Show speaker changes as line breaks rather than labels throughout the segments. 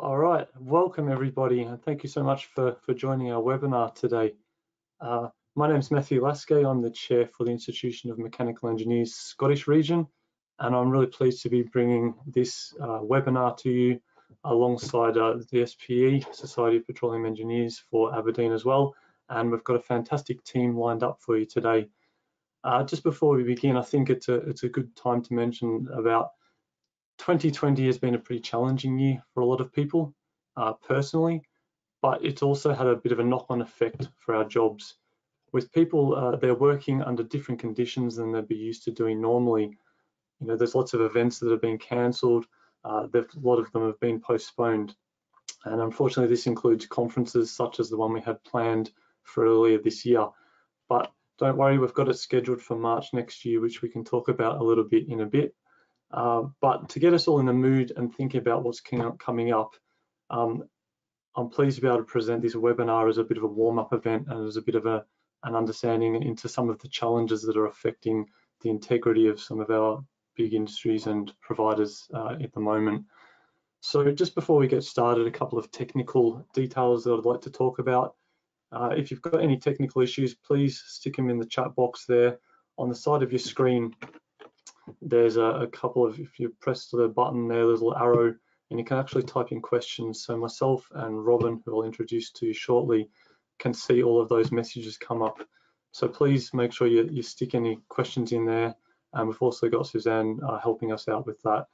All right, welcome everybody, and thank you so much for joining our webinar today. My name is Matthew Laskay. I'm the chair for the Institution of Mechanical Engineers Scottish region, and I'm really pleased to be bringing this webinar to you alongside the SPE, Society of Petroleum Engineers for Aberdeen as well, and we've got a fantastic team lined up for you today. Just before we begin, I think it's a good time to mention about 2020 has been a pretty challenging year for a lot of people personally, but it's also had a bit of a knock-on effect for our jobs. With people, they're working under different conditions than they'd be used to doing normally. You know, there's lots of events that have been cancelled, a lot of them have been postponed. And unfortunately, this includes conferences such as the one we had planned for earlier this year. But don't worry, we've got it scheduled for March next year, which we can talk about a little bit in a bit. But to get us all in the mood and thinking about what's coming up, I'm pleased to be able to present this webinar as a bit of a warm-up event and as a bit of an understanding into some of the challenges that are affecting the integrity of some of our big industries and providers at the moment. So just before we get started, a couple of technical details that I'd like to talk about. If you've got any technical issues, please stick them in the chat box there. On the side of your screen, there's a couple of, if you press the button there, there's a little arrow, and you can actually type in questions. So myself and Robin, who I'll introduce to you shortly, can see all of those messages come up. So please make sure you stick any questions in there. And we've also got Suzanne helping us out with that.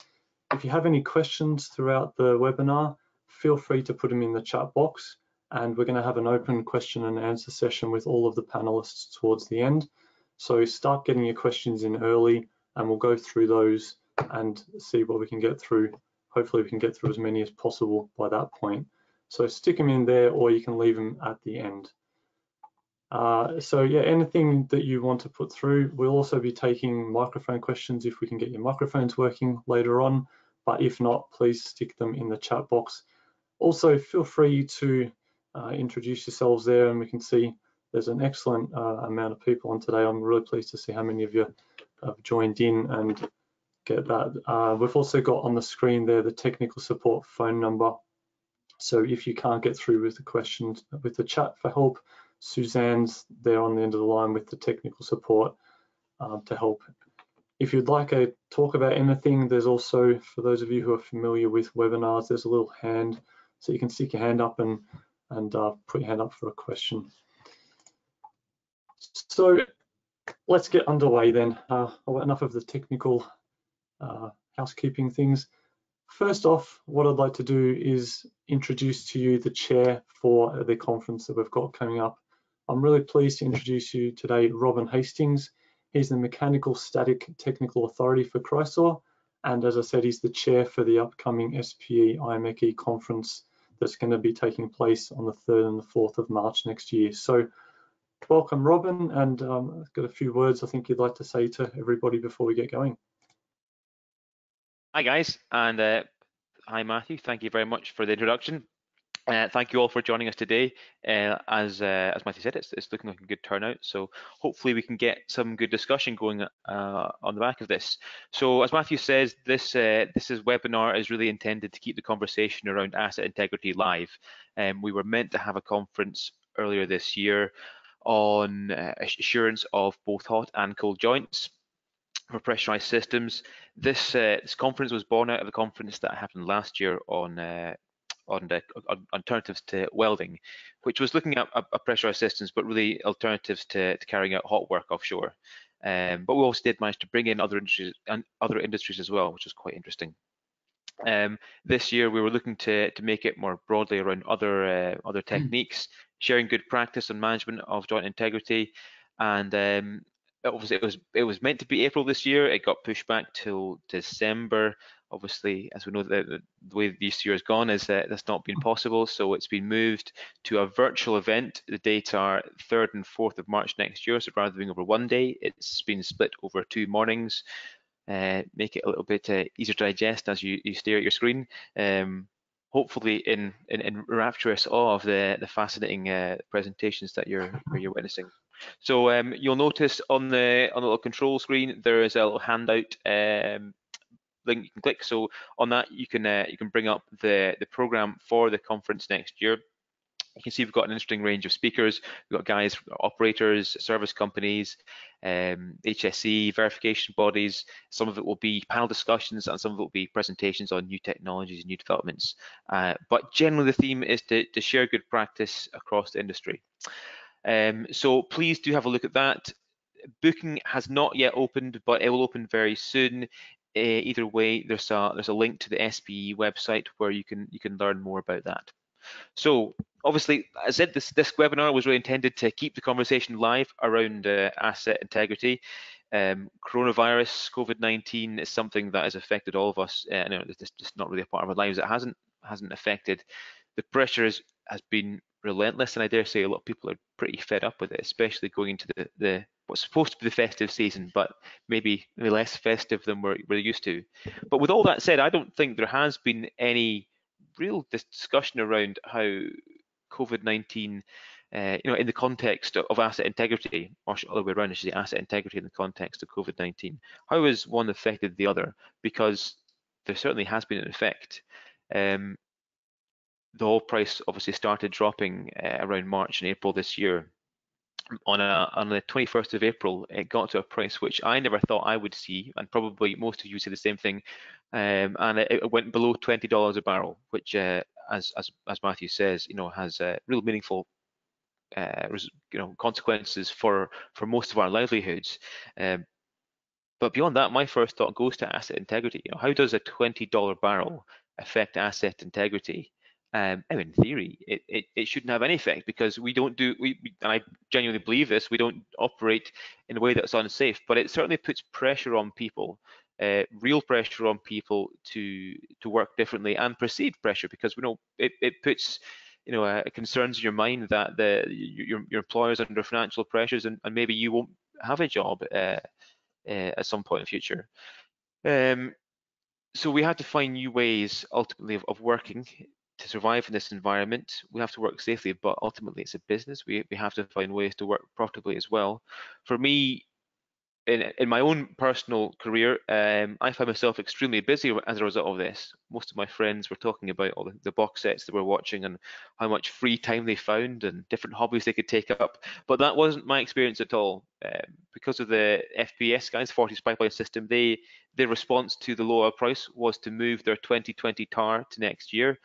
If you have any questions throughout the webinar, feel free to put them in the chat box. And we're going to have an open question and answer session with all of the panelists towards the end. So start getting your questions in early, and we'll go through those and see what we can get through. Hopefully we can get through as many as possible by that point. So stick them in there, or you can leave them at the end. So yeah, anything that you want to put through. We'll also be taking microphone questions if we can get your microphones working later on, but if not, please stick them in the chat box. Also, feel free to introduce yourselves there, and we can see there's an excellent amount of people on today. I'm really pleased to see how many of you have joined in and get that. We've also got on the screen there the technical support phone number. So if you can't get through with the questions with the chat for help, Suzanne's there on the end of the line with the technical support to help. If you'd like to talk about anything, there's also, for those of you who are familiar with webinars, there's a little hand, so you can stick your hand up and put your hand up for a question. So let's get underway then. Enough of the technical housekeeping things. First off, what I'd like to do is introduce to you the chair for the conference that we've got coming up. I'm really pleased to introduce you today Robin Hastings. He's the Mechanical Static Technical Authority for CRISOR, and as I said, he's the chair for the upcoming SPE IMechE conference that's going to be taking place on the 3rd and the 4th of March next year. So welcome, Robin, and I've got a few words I think you'd like to say to everybody before we get going.
Hi guys, and hi Matthew, thank you very much for the introduction. Thank you all for joining us today. As Matthew said, it's looking like a good turnout, so hopefully we can get some good discussion going on the back of this. So as Matthew says, this webinar is really intended to keep the conversation around asset integrity live. We were meant to have a conference earlier this year on assurance of both hot and cold joints for pressurized systems. This conference was born out of a conference that happened last year on alternatives to welding, which was looking at pressurized systems, but really alternatives to carrying out hot work offshore. But we also did manage to bring in other industries as well, which was quite interesting. This year we were looking to make it more broadly around other techniques, sharing good practice on management of joint integrity, and obviously it was meant to be April this year. It got pushed back till December. Obviously, as we know, the way this year has gone is that that's not been possible, so it's been moved to a virtual event. The dates are 3rd and 4th of March next year, so rather than being over one day, it's been split over 2 mornings. Make it a little bit easier to digest as you stare at your screen. Hopefully in rapturous awe of the fascinating presentations that you're witnessing. So you'll notice on the little control screen there is a little handout link you can click. So on that, you can bring up the program for the conference next year. You can see we've got an interesting range of speakers. We've got guys, operators, service companies, HSE, verification bodies. Some of it will be panel discussions and some of it will be presentations on new technologies and new developments. But generally the theme is to share good practice across the industry. So please do have a look at that. Booking has not yet opened, but it will open very soon. Either way, there's a link to the SPE website where you can learn more about that. So obviously, as I said, this webinar was really intended to keep the conversation live around asset integrity. Coronavirus, COVID-19 is something that has affected all of us. It's just not really a part of our lives. It hasn't affected. The pressure has been relentless, and I dare say a lot of people are pretty fed up with it, especially going into the what's supposed to be the festive season, but maybe less festive than we're used to. But with all that said, I don't think there has been any real discussion around how COVID-19, in the context of asset integrity, or other way around, I should say asset integrity in the context of COVID-19, how has one affected the other? Because there certainly has been an effect. The oil price obviously started dropping around March and April this year. On the 21st of April, it got to a price which I never thought I would see, and probably most of you say the same thing. And it went below $20 a barrel, which, as Matthew says, has real meaningful, consequences for most of our livelihoods. But beyond that, my first thought goes to asset integrity. How does a $20 barrel affect asset integrity? In theory, it shouldn't have any effect, because we don't do, and I genuinely believe this, we don't operate in a way that's unsafe, but it certainly puts pressure on people, real pressure on people to work differently, and perceived pressure, because we know it puts concerns in your mind that your employer's under financial pressures, and maybe you won't have a job at some point in the future. So we had to find new ways ultimately of working to survive in this environment. We have to work safely, but ultimately it's a business. We have to find ways to work profitably as well. For me, in my own personal career, I find myself extremely busy as a result of this. Most of my friends were talking about all the box sets they were watching and how much free time they found and different hobbies they could take up. But that wasn't my experience at all. Because of the FPS guys, Forties Pipeline System, their response to the lower price was to move their 2020 TAR to next year.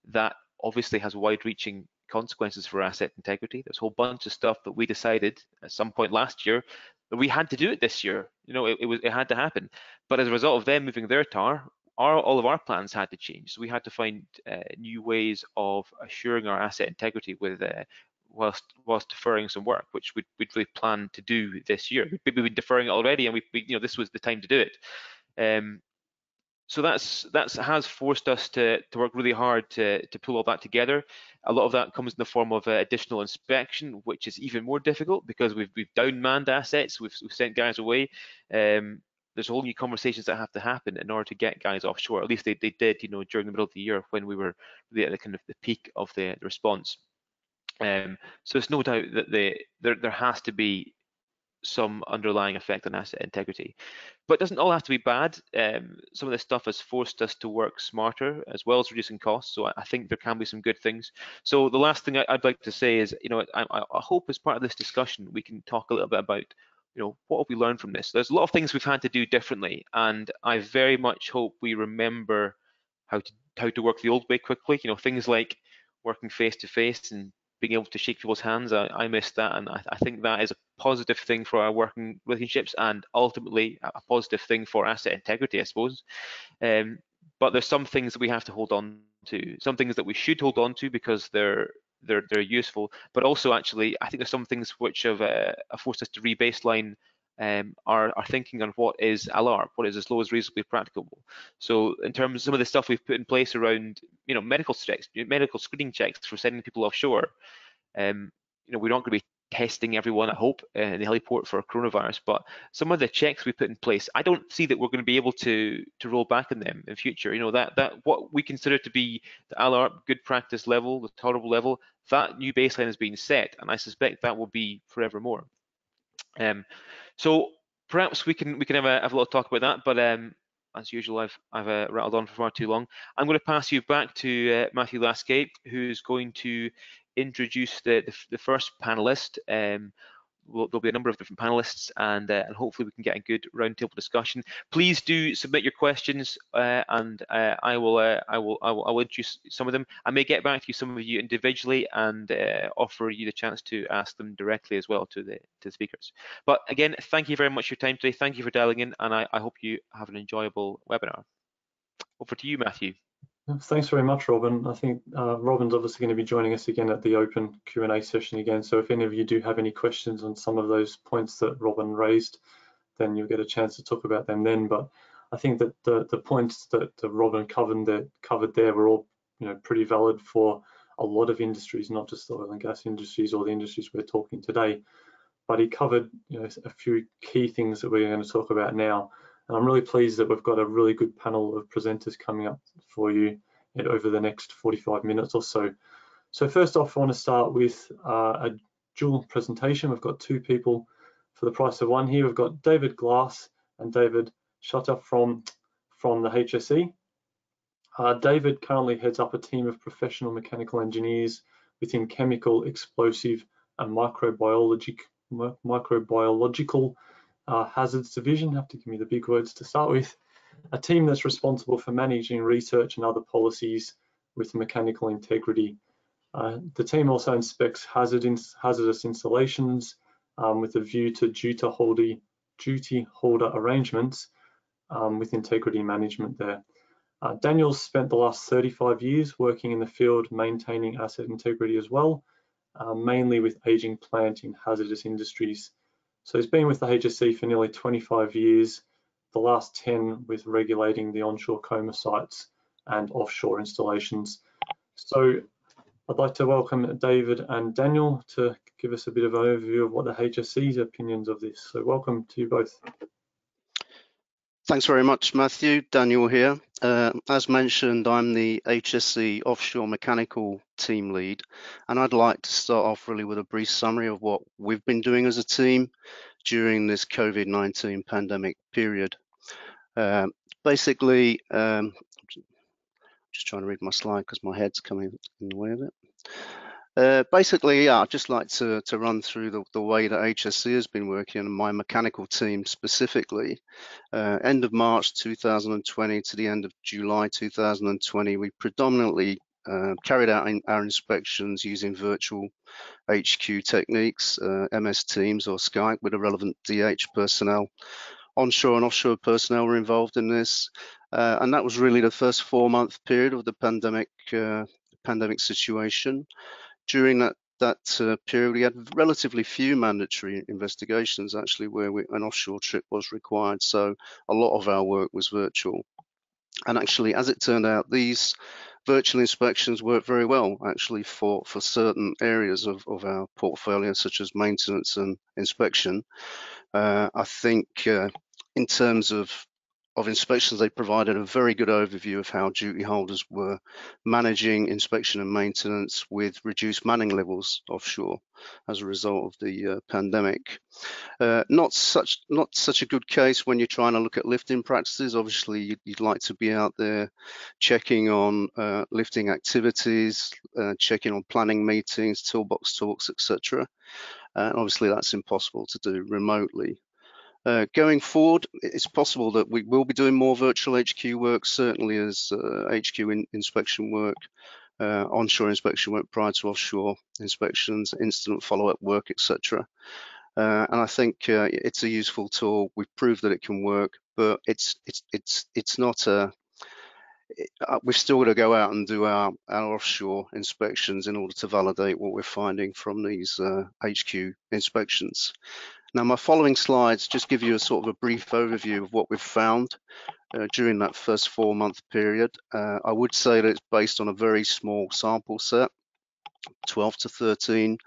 That obviously has wide-reaching consequences for asset integrity. There's a whole bunch of stuff that we decided at some point last year that we had to do it this year. It had to happen. But as a result of them moving their TAR, all of our plans had to change. So we had to find new ways of assuring our asset integrity with whilst deferring some work, which we'd really planned to do this year. We've been deferring it already, and this was the time to do it. So that has forced us to work really hard to pull all that together. A lot of that comes in the form of additional inspection, which is even more difficult because we've down-manned assets, we've sent guys away. There's whole new conversations that have to happen in order to get guys offshore. At least they did, during the middle of the year when we were really at the kind of the peak of the response. So there's no doubt that there has to be some underlying effect on asset integrity. But it doesn't all have to be bad. Some of this stuff has forced us to work smarter as well as reducing costs. So I think there can be some good things. So the last thing I'd like to say is, I hope as part of this discussion, we can talk a little bit about, what have we learned from this? There's a lot of things we've had to do differently. And I very much hope we remember how to work the old way quickly. Things like working face to face and being able to shake people's hands. I miss that, and I think that is a positive thing for our working relationships, and ultimately a positive thing for asset integrity, I suppose. But there's some things that we have to hold on to, some things that we should hold on to because they're useful. But also, actually, I think there's some things which have forced us to re-baseline our thinking on what is ALARP, what is as low as reasonably practicable. So in terms of some of the stuff we've put in place around, medical checks, medical screening checks for sending people offshore, we're not going to be testing everyone, I hope, in the heliport for coronavirus, but some of the checks we put in place, I don't see that we're going to be able to roll back on them in future. That what we consider to be the ALARP good practice level, the tolerable level, that new baseline has been set, and I suspect that will be forevermore. So perhaps we can have a little talk about that, but as usual, I've rattled on for far too long. I'm going to pass you back to Matthew Lasky, who's going to introduce the first panelist. There'll be a number of different panelists, and hopefully we can get a good roundtable discussion. Please do submit your questions, and I will introduce some of them. I may get back to some of you individually and offer you the chance to ask them directly as well to the speakers. But again, thank you very much for your time today. Thank you for dialing in, and I hope you have an enjoyable webinar. Over to you, Matthew.
Thanks very much, Robin. I think Robin's obviously going to be joining us again at the open Q&A session again. So if any of you do have any questions on some of those points that Robin raised, then you'll get a chance to talk about them then. But I think that the points that Robin covered there were all pretty valid for a lot of industries, not just the oil and gas industries or the industries we're talking today. But he covered a few key things that we're going to talk about now. And I'm really pleased that we've got a really good panel of presenters coming up for you over the next 45 minutes or so. So first off, I want to start with a dual presentation. We've got two people for the price of one here. We've got David Glass and David Shutter from the HSE. David currently heads up a team of professional mechanical engineers within chemical, explosive, and microbiological hazards division. Have to give me the big words to start with. A team that's responsible for managing research and other policies with mechanical integrity. The team also inspects hazardous installations with a view to duty holder arrangements with integrity management there. Daniel's spent the last 35 years working in the field maintaining asset integrity as well, mainly with aging plant in hazardous industries. So he's been with the HSE for nearly 25 years, the last 10 with regulating the onshore coma sites and offshore installations. So I'd like to welcome David and Daniel to give us a bit of an overview of what the HSE's opinions of this. So welcome to you both.
Thanks very much, Matthew. Daniel here. As mentioned, I'm the HSE Offshore Mechanical Team Lead, and I'd like to start off really with a brief summary of what we've been doing as a team during this COVID-19 pandemic period. Basically, just trying to read my slide because my head's coming in the way of it. Basically, yeah, I'd just like to run through the way that HSE has been working, and my mechanical team specifically. End of March 2020 to the end of July 2020, we predominantly carried out our inspections using virtual HQ techniques, MS Teams or Skype, with the relevant DH personnel. Onshore and offshore personnel were involved in this, and that was really the first 4-month period of the pandemic situation. During that period, we had relatively few mandatory investigations, actually, where an offshore trip was required. So a lot of our work was virtual. And actually, as it turned out, these virtual inspections worked very well, actually, for certain areas of our portfolio, such as maintenance and inspection. I think in terms of inspections, they provided a very good overview of how duty holders were managing inspection and maintenance with reduced manning levels offshore as a result of the pandemic. Not such a good case when you're trying to look at lifting practices. Obviously, you'd like to be out there checking on lifting activities, checking on planning meetings, toolbox talks, etc. Obviously, that's impossible to do remotely. Going forward, it's possible that we will be doing more virtual HQ work, certainly as HQ inspection work, onshore inspection work prior to offshore inspections, incident follow-up work, etc. And I think it's a useful tool. We've proved that it can work, but it's not a. We've still got to go out and do our offshore inspections in order to validate what we're finding from these HQ inspections. Now, my following slides just give you a sort of a brief overview of what we've found during that first 4-month period. I would say that it's based on a very small sample set, 12 to 13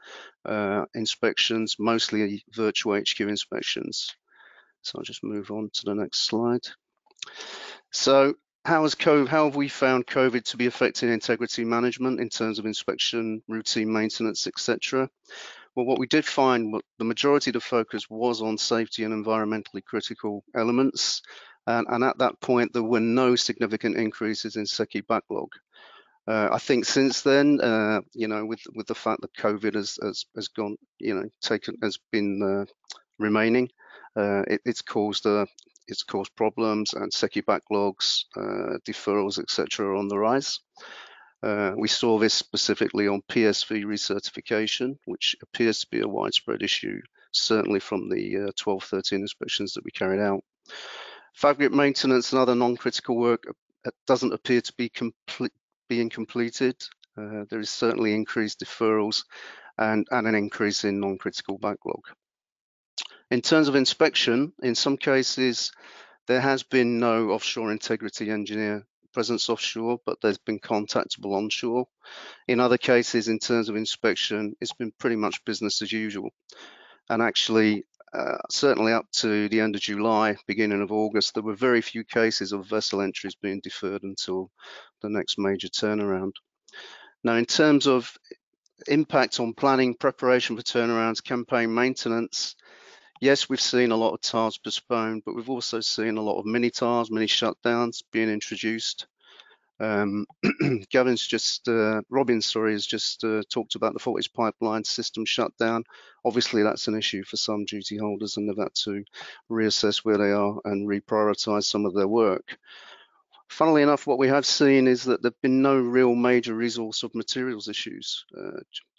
inspections, mostly virtual HQ inspections. So I'll just move on to the next slide. So how have we found COVID to be affecting integrity management in terms of inspection, routine maintenance, etc.? Well, what we did find, the majority of the focus was on safety and environmentally critical elements, and at that point there were no significant increases in SECE backlog. I think since then, you know, with the fact that COVID has gone, you know, has been remaining, it's caused problems, and SECE backlogs, deferrals, etc., are on the rise. We saw this specifically on PSV recertification, which appears to be a widespread issue, certainly from the 12-13 inspections that we carried out. Fabric maintenance and other non-critical work doesn't appear to be being completed. There is certainly increased deferrals and an increase in non-critical backlog. In terms of inspection, in some cases, there has been no offshore integrity engineer presence offshore, but there's been contactable onshore. In other cases, in terms of inspection, it's been pretty much business as usual. And actually, certainly up to the end of July, beginning of August, there were very few cases of vessel entries being deferred until the next major turnaround. Now, in terms of impact on planning, preparation for turnarounds, campaign maintenance, yes, we've seen a lot of TARs postponed, but we've also seen a lot of mini TARs, mini shutdowns being introduced. Robin's has just talked about the Voltage pipeline system shutdown. Obviously, that's an issue for some duty holders, and they've had to reassess where they are and reprioritize some of their work. Funnily enough, what we have seen is that there have been no real major resource of materials issues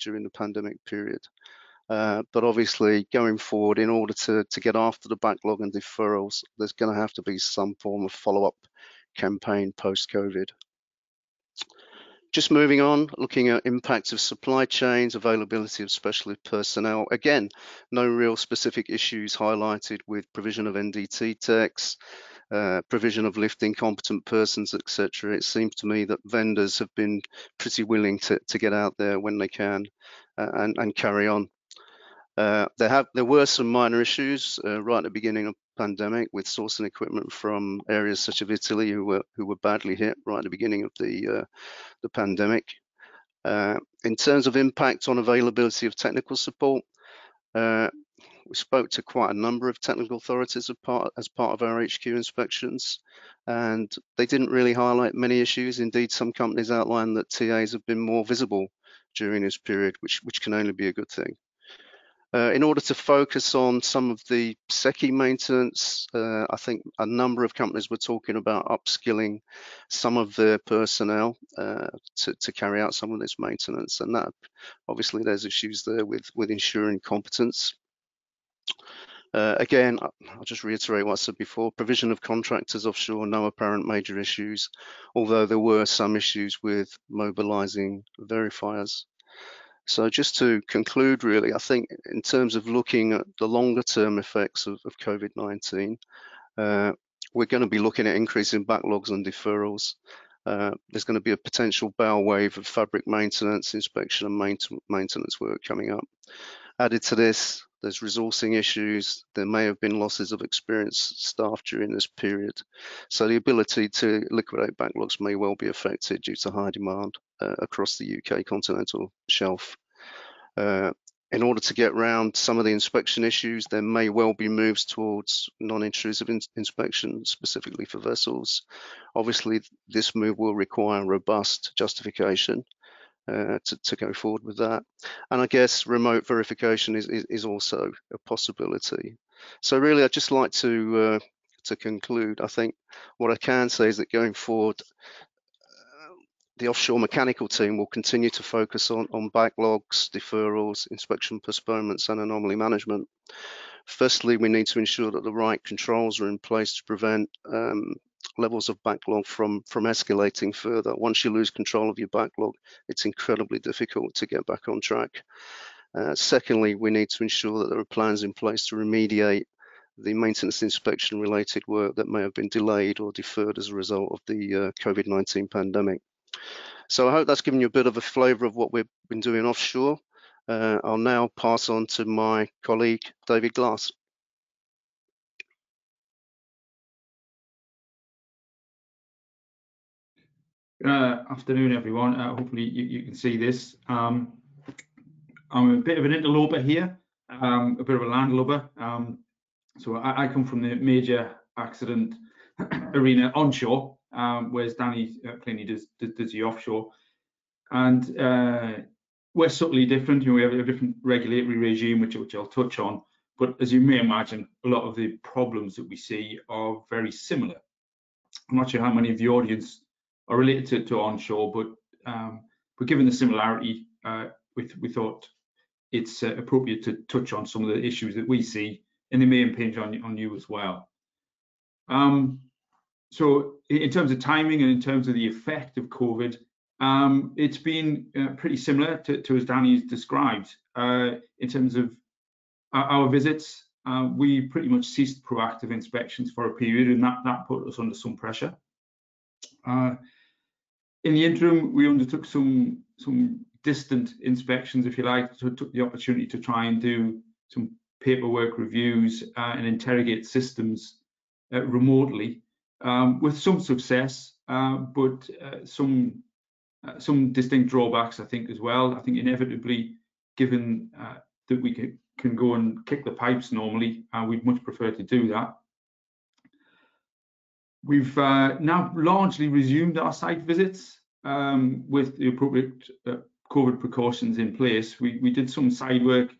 during the pandemic period. But obviously, going forward, in order to get after the backlog and deferrals, there's going to have to be some form of follow-up campaign post-COVID. Just moving on, looking at impacts of supply chains, availability of specialist personnel. Again, no real specific issues highlighted with provision of NDT techs, provision of lifting competent persons, etc. It seems to me that vendors have been pretty willing to get out there when they can and carry on. There were some minor issues right at the beginning of the pandemic with sourcing equipment from areas such as Italy who were badly hit right at the beginning of the pandemic. In terms of impact on availability of technical support, we spoke to quite a number of technical authorities as part of our HQ inspections, and they didn't really highlight many issues. Indeed, some companies outlined that TAs have been more visible during this period, which can only be a good thing. In order to focus on some of the SECE maintenance, I think a number of companies were talking about upskilling some of their personnel to carry out some of this maintenance, and that obviously there's issues there with ensuring competence. Again, I'll just reiterate what I said before, provision of contractors offshore, no apparent major issues, although there were some issues with mobilizing verifiers. So just to conclude, really, I think in terms of looking at the longer term effects of COVID-19, we're going to be looking at increasing backlogs and deferrals. There's going to be a potential bow wave of fabric maintenance, inspection and maintenance work coming up. Added to this, there's resourcing issues. There may have been losses of experienced staff during this period. So the ability to liquidate backlogs may well be affected due to high demand across the UK continental shelf. In order to get around some of the inspection issues, there may well be moves towards non-intrusive inspection, specifically for vessels. Obviously, this move will require robust justification to go forward with that. And I guess remote verification is also a possibility. So really, I'd just like to conclude. I think what I can say is that going forward, the offshore mechanical team will continue to focus on backlogs, deferrals, inspection postponements, and anomaly management. Firstly, we need to ensure that the right controls are in place to prevent levels of backlog from escalating further. Once you lose control of your backlog, it's incredibly difficult to get back on track. Secondly, we need to ensure that there are plans in place to remediate the maintenance inspection related work that may have been delayed or deferred as a result of the COVID-19 pandemic. So I hope that's given you a bit of a flavour of what we've been doing offshore. I'll now pass on to my colleague, David Glass.
Afternoon, everyone. Hopefully you can see this. I'm a bit of an interloper here, a bit of a landlubber. So I come from the major accident arena onshore, whereas Danny clearly does the offshore. And we're subtly different. We have a different regulatory regime, which I'll touch on. But as you may imagine, a lot of the problems that we see are very similar. I'm not sure how many of the audience are related to onshore, but given the similarity, we thought it's appropriate to touch on some of the issues that we see, and they may impinge on you as well. So in terms of timing and in terms of the effect of COVID, it's been pretty similar to as Danny's described. In terms of our visits, we pretty much ceased proactive inspections for a period, and that put us under some pressure. In the interim, we undertook some distant inspections, if you like, so took the opportunity to try and do some paperwork reviews and interrogate systems remotely, with some success, but some distinct drawbacks, I think, as well. I think inevitably, given that we can go and kick the pipes normally, we'd much prefer to do that. We've now largely resumed our site visits with the appropriate COVID precautions in place. We did some side work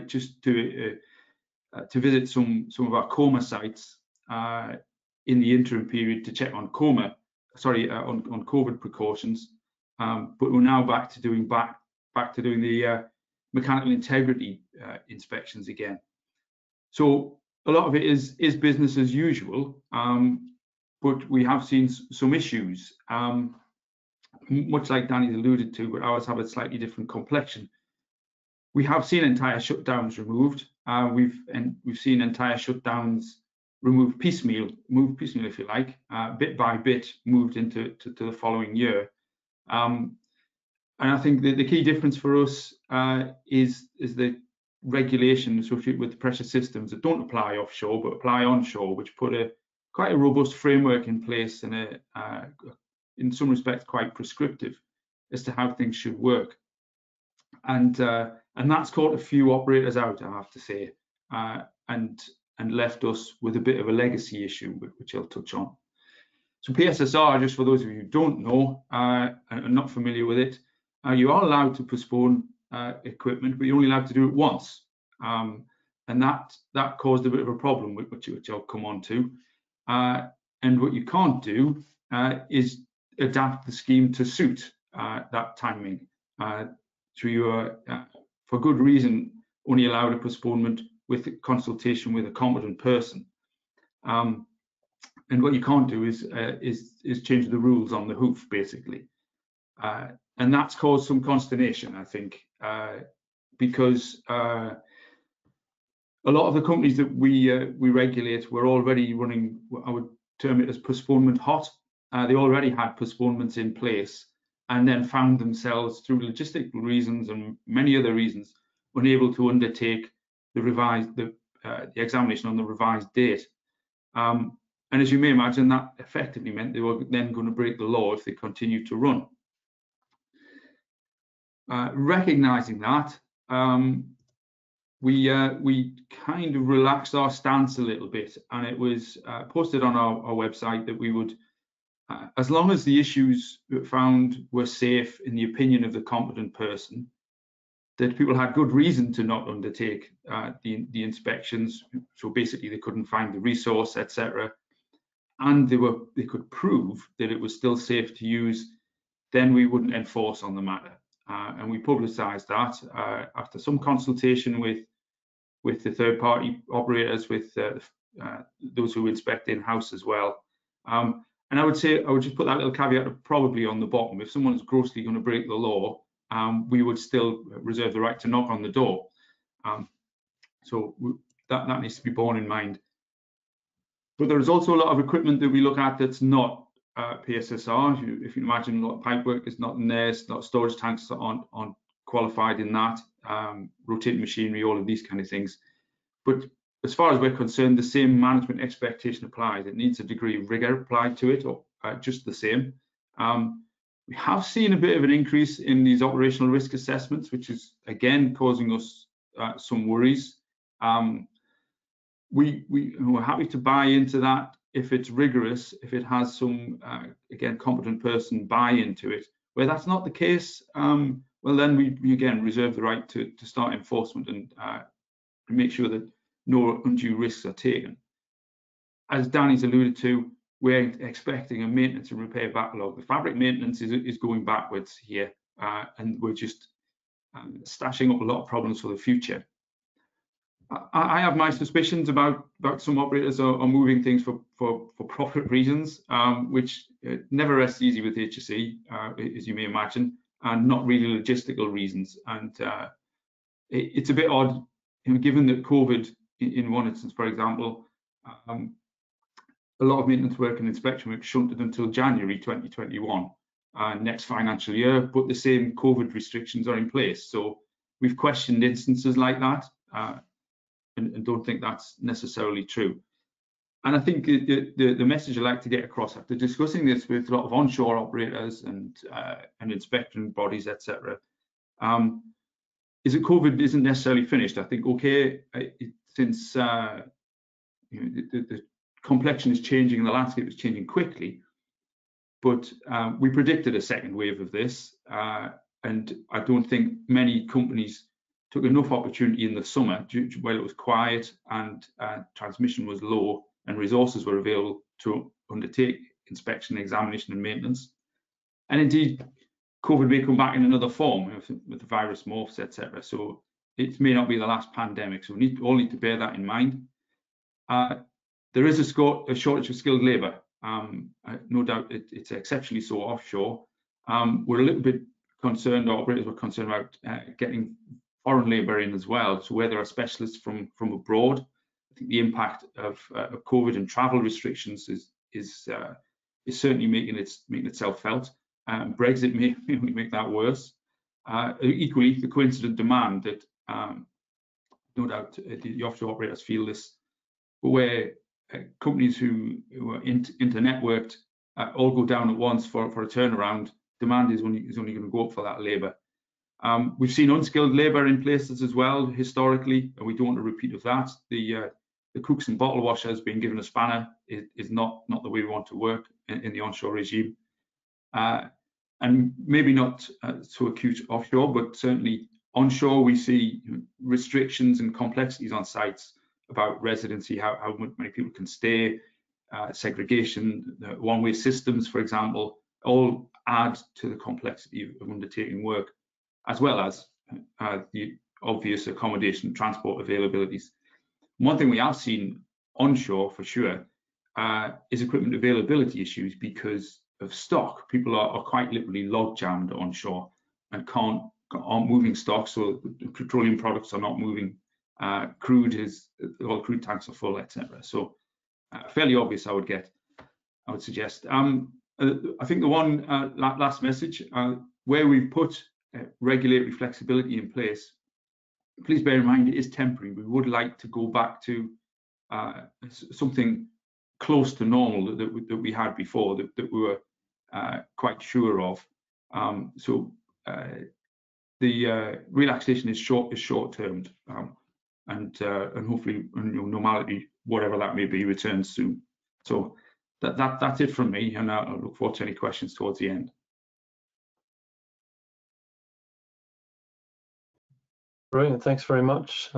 just to visit some of our coma sites in the interim period to check on on COVID precautions. But we're now back to doing the mechanical integrity inspections again. So a lot of it is business as usual. But we have seen some issues, much like Danny's alluded to, but ours have a slightly different complexion. We have seen entire shutdowns removed. We've seen entire shutdowns removed piecemeal, if you like, bit by bit, moved into the following year. And I think the key difference for us is the regulation associated with the pressure systems that don't apply offshore but apply onshore, which put quite a robust framework in place and in some respects quite prescriptive as to how things should work. And that's caught a few operators out, I have to say, and left us with a bit of a legacy issue, which I'll touch on. So PSSR, just for those of you who don't know and are not familiar with it, you are allowed to postpone equipment, but you're only allowed to do it once. And that caused a bit of a problem, which I'll come on to. And what you can't do is adapt the scheme to suit that timing. So you are, for good reason, only allowed a postponement with consultation with a competent person. And what you can't do is change the rules on the hoof, basically. And that's caused some consternation, I think, because a lot of the companies that we regulate were already running, I would term it as postponement hot. They already had postponements in place and then found themselves, through logistical reasons and many other reasons, unable to undertake the examination on the revised date. And as you may imagine, that effectively meant they were then going to break the law if they continued to run. Recognizing that, we kind of relaxed our stance a little bit, and it was posted on our website that we would, as long as the issues found were safe in the opinion of the competent person, that people had good reason to not undertake the inspections. So basically, they couldn't find the resource, etc., and they could prove that it was still safe to use, then we wouldn't enforce on the matter. And we publicised that after some consultation with the third-party operators, with those who inspect in-house as well. And I would just put that little caveat of probably on the bottom. If someone's grossly going to break the law, we would still reserve the right to knock on the door. So that needs to be borne in mind. But there's also a lot of equipment that we look at that's not PSSR. If you imagine, a lot of pipework is not in there, it's not storage tanks that aren't qualified in that, rotating machinery, all of these kind of things. But as far as we're concerned, the same management expectation applies. It needs a degree of rigor applied to it, or just the same. We have seen a bit of an increase in these operational risk assessments, which is again causing us some worries. We're happy to buy into that if it's rigorous, if it has some, again, competent person buy into it. Where that's not the case, well, then we again reserve the right to start enforcement and make sure that no undue risks are taken. As Danny's alluded to, we're expecting a maintenance and repair backlog. The fabric maintenance is going backwards here, and we're just stashing up a lot of problems for the future. I have my suspicions about some operators are moving things for profit reasons, which never rests easy with HSE, as you may imagine, and not really logistical reasons. And it's a bit odd, given that COVID, in one instance, for example, a lot of maintenance work and inspection work shunted until January 2021, next financial year, but the same COVID restrictions are in place. So we've questioned instances like that, and don't think that's necessarily true. And I think the message I'd like to get across after discussing this with a lot of onshore operators and inspection bodies, etc., is that COVID isn't necessarily finished. I think, okay, since the complexion is changing and the landscape is changing quickly, but we predicted a second wave of this, and I don't think many companies took enough opportunity in the summer while it was quiet and transmission was low and resources were available to undertake inspection, examination and maintenance. And indeed, COVID may come back in another form with the virus morphs, etc. So it may not be the last pandemic. So we all need to bear that in mind. There is a shortage of skilled labour. No doubt it's exceptionally so offshore. We're a little bit concerned, or operators were concerned about getting foreign labour in as well. So where there are specialists from abroad, I think the impact of COVID and travel restrictions is certainly making itself felt. Brexit may make that worse. Equally, the coincident demand that no doubt the offshore operators feel this, but where companies who are inter-networked all go down at once for a turnaround, demand is only going to go up for that labour. We've seen unskilled labour in places as well historically, and we don't want a repeat of that. The cooks and bottle washers being given a spanner is not the way we want to work in the onshore regime. And maybe not so acute offshore, but certainly onshore we see restrictions and complexities on sites about residency, how many people can stay, segregation, one-way systems, for example, all add to the complexity of undertaking work, as well as the obvious accommodation, transport availabilities. One thing we have seen onshore for sure is equipment availability issues because of stock. People are quite literally log jammed onshore and aren't moving stock, so petroleum products are not moving. All crude tanks are full, etc. So fairly obvious, I would suggest. I think the one last message, where we've put regulatory flexibility in place, please bear in mind it is temporary. We would like to go back to something close to normal that we had before, that we were quite sure of. So the relaxation is short-termed, and hopefully normality, whatever that may be, returns soon. So that's it from me, and I look forward to any questions towards the end.
Brilliant, thanks very much,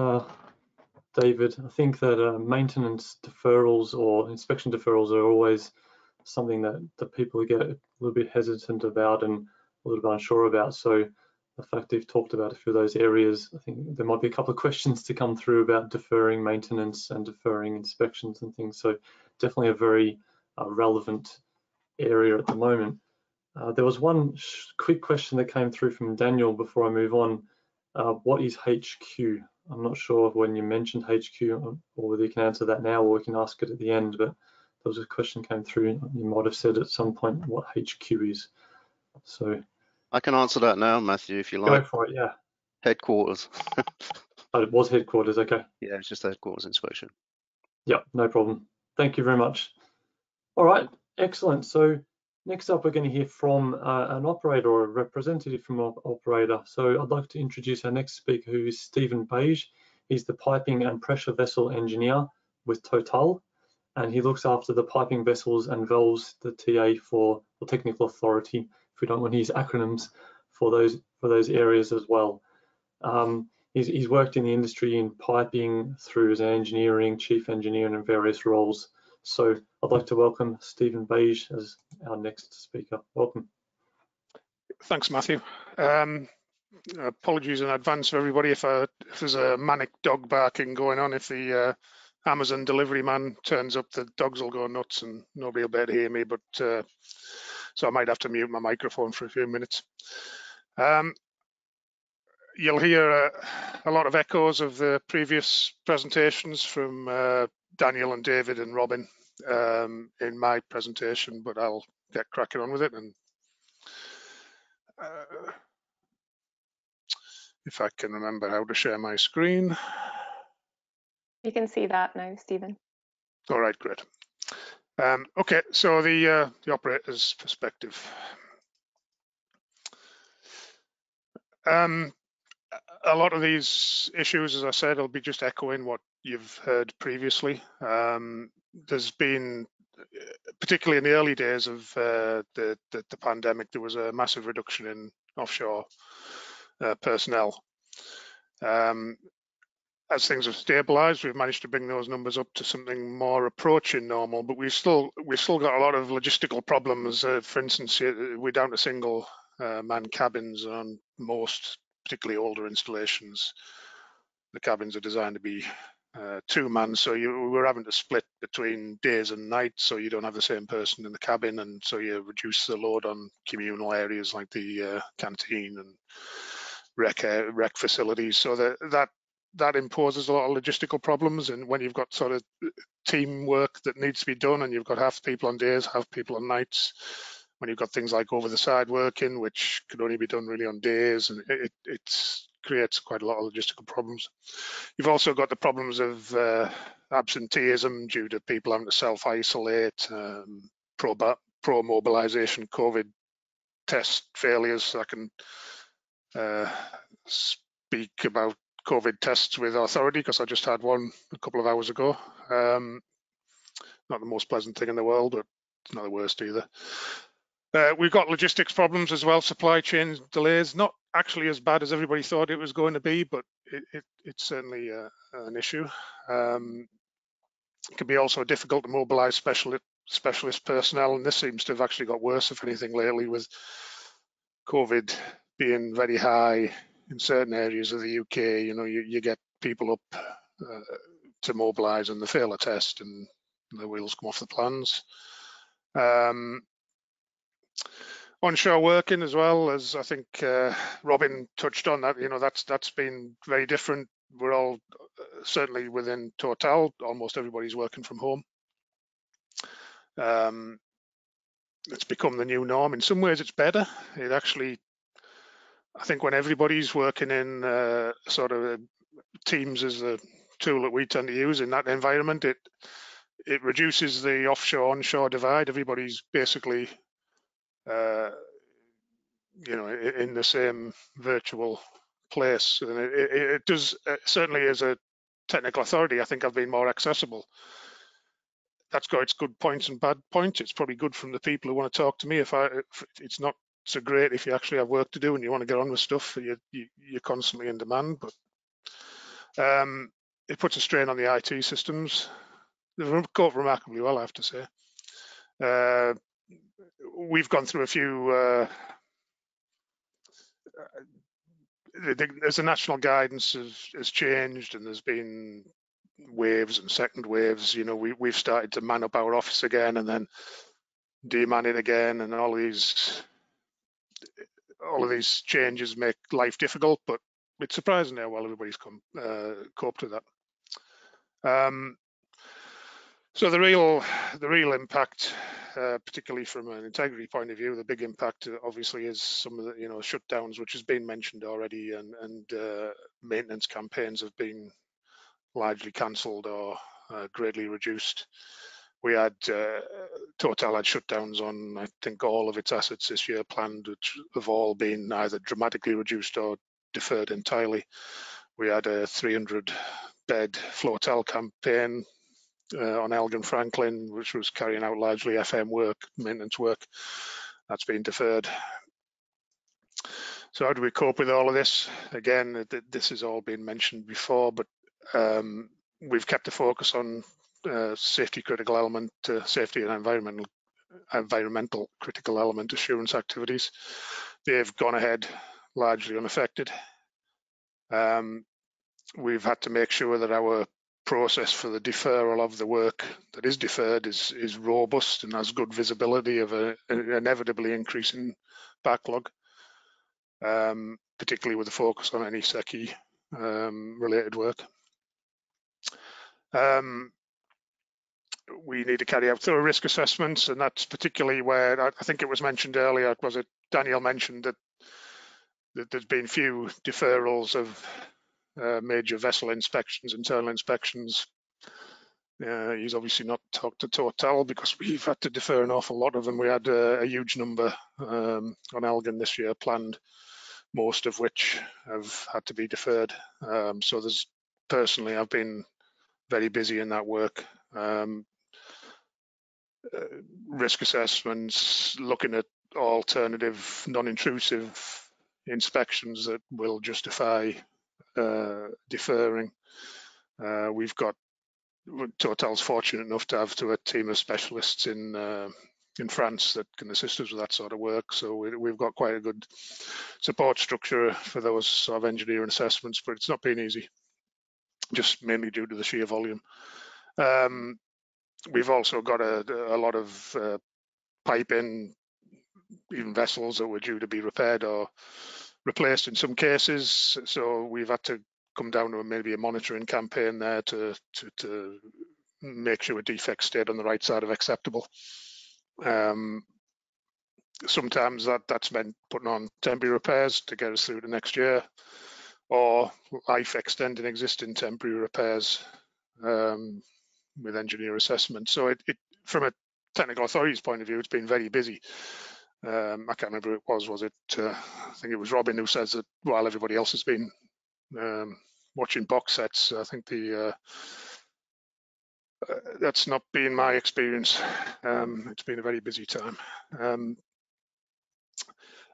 David. I think that maintenance deferrals or inspection deferrals are always something that people get a little bit hesitant about and a little bit unsure about. So the fact that you've talked about a few of those areas, I think there might be a couple of questions to come through about deferring maintenance and deferring inspections and things. So definitely a very relevant area at the moment. There was one quick question that came through from Daniel before I move on. What is HQ? I'm not sure when you mentioned HQ or whether you can answer that now or we can ask it at the end, but there was a question came through. You might have said at some point what HQ is. So
I can answer that now, Matthew, if you like.
Go for it, yeah.
Headquarters.
Oh, it was headquarters, okay.
Yeah, it's just headquarters inspection.
Yeah, no problem. Thank you very much. All right, excellent. So next up, we're going to hear from an operator or a representative from an operator. So I'd like to introduce our next speaker, who is Stephen Page. He's the piping and pressure vessel engineer with Total. and he looks after the piping vessels and valves, the TA for technical authority, if we don't want to use acronyms for those areas as well. He's worked in the industry in piping through his engineering, chief engineer, and various roles. So I'd like to welcome Stephen Beige as our next speaker. Welcome.
Thanks, Matthew. Apologies in advance for everybody if there's a manic dog barking going on. If the Amazon delivery man turns up, the dogs will go nuts and nobody will be able to hear me, but so I might have to mute my microphone for a few minutes. You'll hear a lot of echoes of the previous presentations from Daniel and David and Robin in my presentation, but I'll get cracking on with it. And if I can remember how to share my screen.
You can see that now, Stephen.
All right, great. Okay, so the operator's perspective. A lot of these issues, as I said, will be just echoing what you've heard previously. There's been, particularly in the early days of the pandemic, there was a massive reduction in offshore personnel. As things have stabilised, we've managed to bring those numbers up to something more approaching normal, but we've still got a lot of logistical problems. For instance, we're down to single man cabins on most, particularly older installations. The cabins are designed to be 2-man, so we're having to split between days and nights, so you don't have the same person in the cabin, and so you reduce the load on communal areas like the canteen and rec facilities. So that imposes a lot of logistical problems, and when you've got sort of teamwork that needs to be done and you've got half people on days, half people on nights, when you've got things like over the side working, which could only be done really on days, and it creates quite a lot of logistical problems. You've also got the problems of absenteeism due to people having to self-isolate, pro-mobilisation, COVID test failures. I can speak about COVID tests with authority because I just had one a couple of hours ago. Not the most pleasant thing in the world, but it's not the worst either. We've got logistics problems as well, supply chain delays, not actually as bad as everybody thought it was going to be, but it's certainly an issue. It can be also difficult to mobilise specialist personnel, and this seems to have actually got worse, if anything, lately, with COVID being very high in certain areas of the UK. You know, you get people up to mobilise and they fail a test and the wheels come off the plans. Onshore working as well, as I think Robin touched on that, you know, that's been very different. We're all certainly within Total, almost everybody's working from home. It's become the new norm. In some ways it's better. It actually, I think when everybody's working in sort of Teams is the tool that we tend to use in that environment, it reduces the offshore-onshore divide. Everybody's basically you know, in the same virtual place. And it does, certainly as a technical authority, I think I've been more accessible. That's got its good points and bad points. It's probably good from the people who want to talk to me. If it's not so great if you actually have work to do and you want to get on with stuff, you're constantly in demand. But it puts a strain on the IT systems. They've coped remarkably well, I have to say. We've gone through a few. As the national guidance has changed and there's been waves and second waves, you know, we've started to man up our office again and then deman it again, and all of these changes make life difficult, but it's surprising how well everybody's coped with that. So the real impact, particularly from an integrity point of view, the big impact obviously is some of the, you know, shutdowns, which has been mentioned already, and maintenance campaigns have been largely cancelled or greatly reduced. We had Total had shutdowns on, I think, all of its assets this year planned, which have all been either dramatically reduced or deferred entirely. We had a 300-bed flotel campaign on Elgin Franklin, which was carrying out largely FM work, maintenance work. That's been deferred. So how do we cope with all of this? Again, this has all been mentioned before, but we've kept the focus on safety critical element, safety and environmental critical element assurance activities. They've gone ahead largely unaffected. We've had to make sure that our process for the deferral of the work that is deferred is robust and has good visibility of an inevitably increasing backlog, particularly with the focus on any SPE related work. We need to carry out thorough risk assessments, and that's particularly where I think it was mentioned earlier, was it Daniel mentioned that there's been few deferrals of major vessel inspections, internal inspections. He's obviously not talked to Total because we've had to defer an awful lot of them. We had a huge number on Elgin this year planned, most of which have had to be deferred. So there's personally, I've been very busy in that work. Risk assessments, looking at alternative non-intrusive inspections that will justify deferring. Total's fortunate enough to have a team of specialists in France that can assist us with that sort of work. So we've got quite a good support structure for those sort of engineering assessments, but it's not been easy, just mainly due to the sheer volume. We've also got a lot of piping, even vessels that were due to be repaired or replaced in some cases. So we've had to come down to maybe a monitoring campaign there to make sure defects stayed on the right side of acceptable. Sometimes that's meant putting on temporary repairs to get us through to next year, or life extending existing temporary repairs with engineer assessment. So it from a technical authority's point of view, it's been very busy. I can't remember who it was it, I think it was Robin who says that while everybody else has been watching box sets, I think that's not been my experience. It's been a very busy time.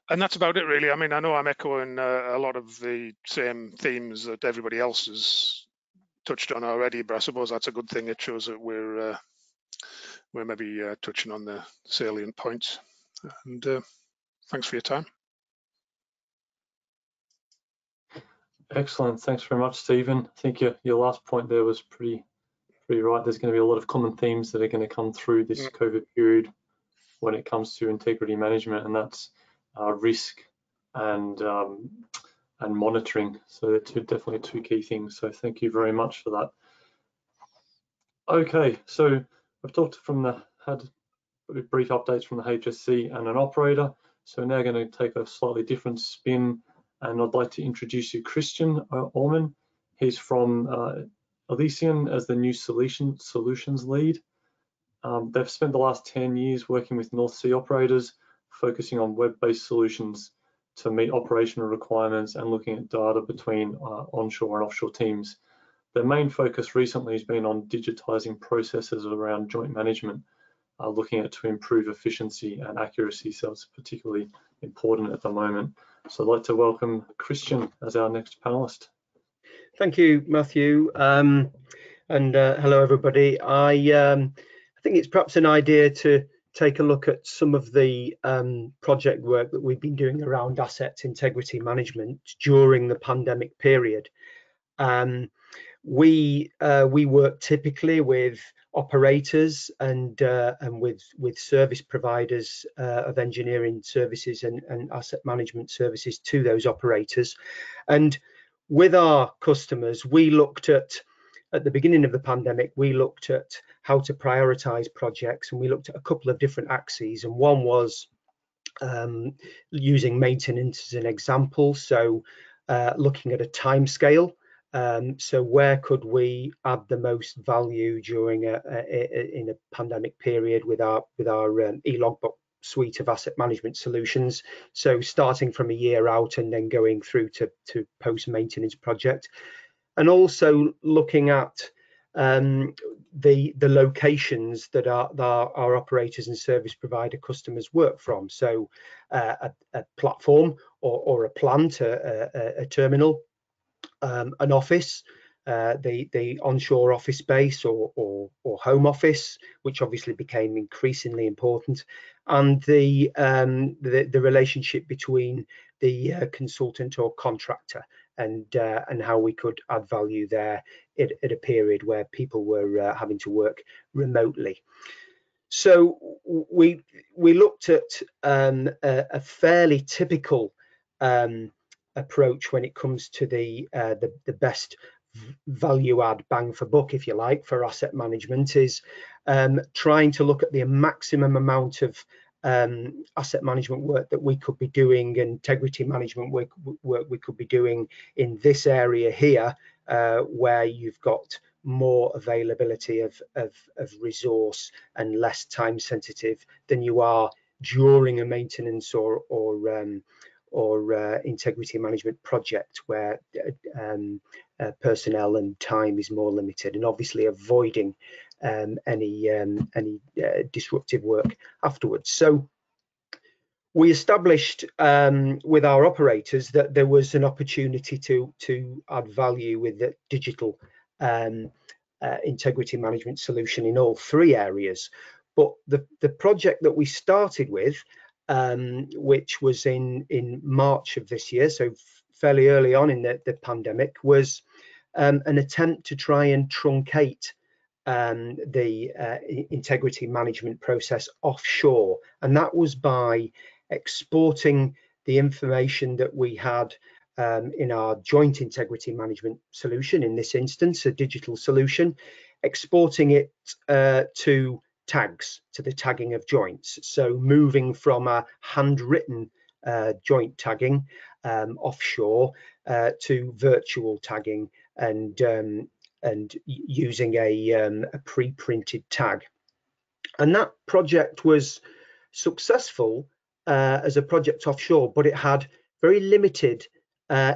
And that's about it really. I mean, I know I'm echoing a lot of the same themes that everybody else has touched on already, but I suppose that's a good thing. It shows that we're maybe touching on the salient points. And thanks for your time.
Excellent. Thanks very much, Stephen. I think your last point there was pretty right. There's going to be a lot of common themes that are going to come through this COVID period when it comes to integrity management, and that's risk and monitoring. So they're definitely two key things. So thank you very much for that. Okay, so I've had brief updates from the HSC and an operator. So now going to take a slightly different spin, and I'd like to introduce you Christian Orman. He's from Elysian as the new solutions lead. They've spent the last 10 years working with North Sea operators, focusing on web-based solutions to meet operational requirements and looking at data between onshore and offshore teams. Their main focus recently has been on digitizing processes around joint management, looking at to improve efficiency and accuracy, so it's particularly important at the moment. So I'd like to welcome Christian as our next panelist.
Thank you, Matthew, and hello everybody. I think it's perhaps an idea to take a look at some of the project work that we've been doing around asset integrity management during the pandemic period. We work typically with operators and with service providers of engineering services and asset management services to those operators. And with our customers, we looked at the beginning of the pandemic, we looked at how to prioritize projects, and we looked at a couple of different axes. And one was using maintenance as an example, so looking at a time scale. So where could we add the most value during in a pandemic period with our e-logbook suite of asset management solutions? So starting from a year out and then going through to post-maintenance project, and also looking at the locations that our operators and service provider customers work from. So a platform or a plant, a terminal, an office, the onshore office space or home office, which obviously became increasingly important, and the relationship between the consultant or contractor and how we could add value there at a period where people were having to work remotely. So we looked at a fairly typical approach when it comes to the best value add bang for buck, if you like, for asset management, is trying to look at the maximum amount of asset management work that we could be doing, integrity management work we could be doing in this area here, where you've got more availability of resource and less time sensitive than you are during a maintenance or integrity management project, where personnel and time is more limited, and obviously avoiding any disruptive work afterwards. So we established with our operators that there was an opportunity to add value with the digital integrity management solution in all three areas. But the project that we started with, which was in March of this year, so fairly early on in the pandemic, was an attempt to try and truncate the integrity management process offshore, and that was by exporting the information that we had in our joint integrity management solution, in this instance a digital solution, exporting it to tags, to the tagging of joints. So moving from a handwritten joint tagging offshore to virtual tagging and using a pre-printed tag. And that project was successful as a project offshore, but it had very limited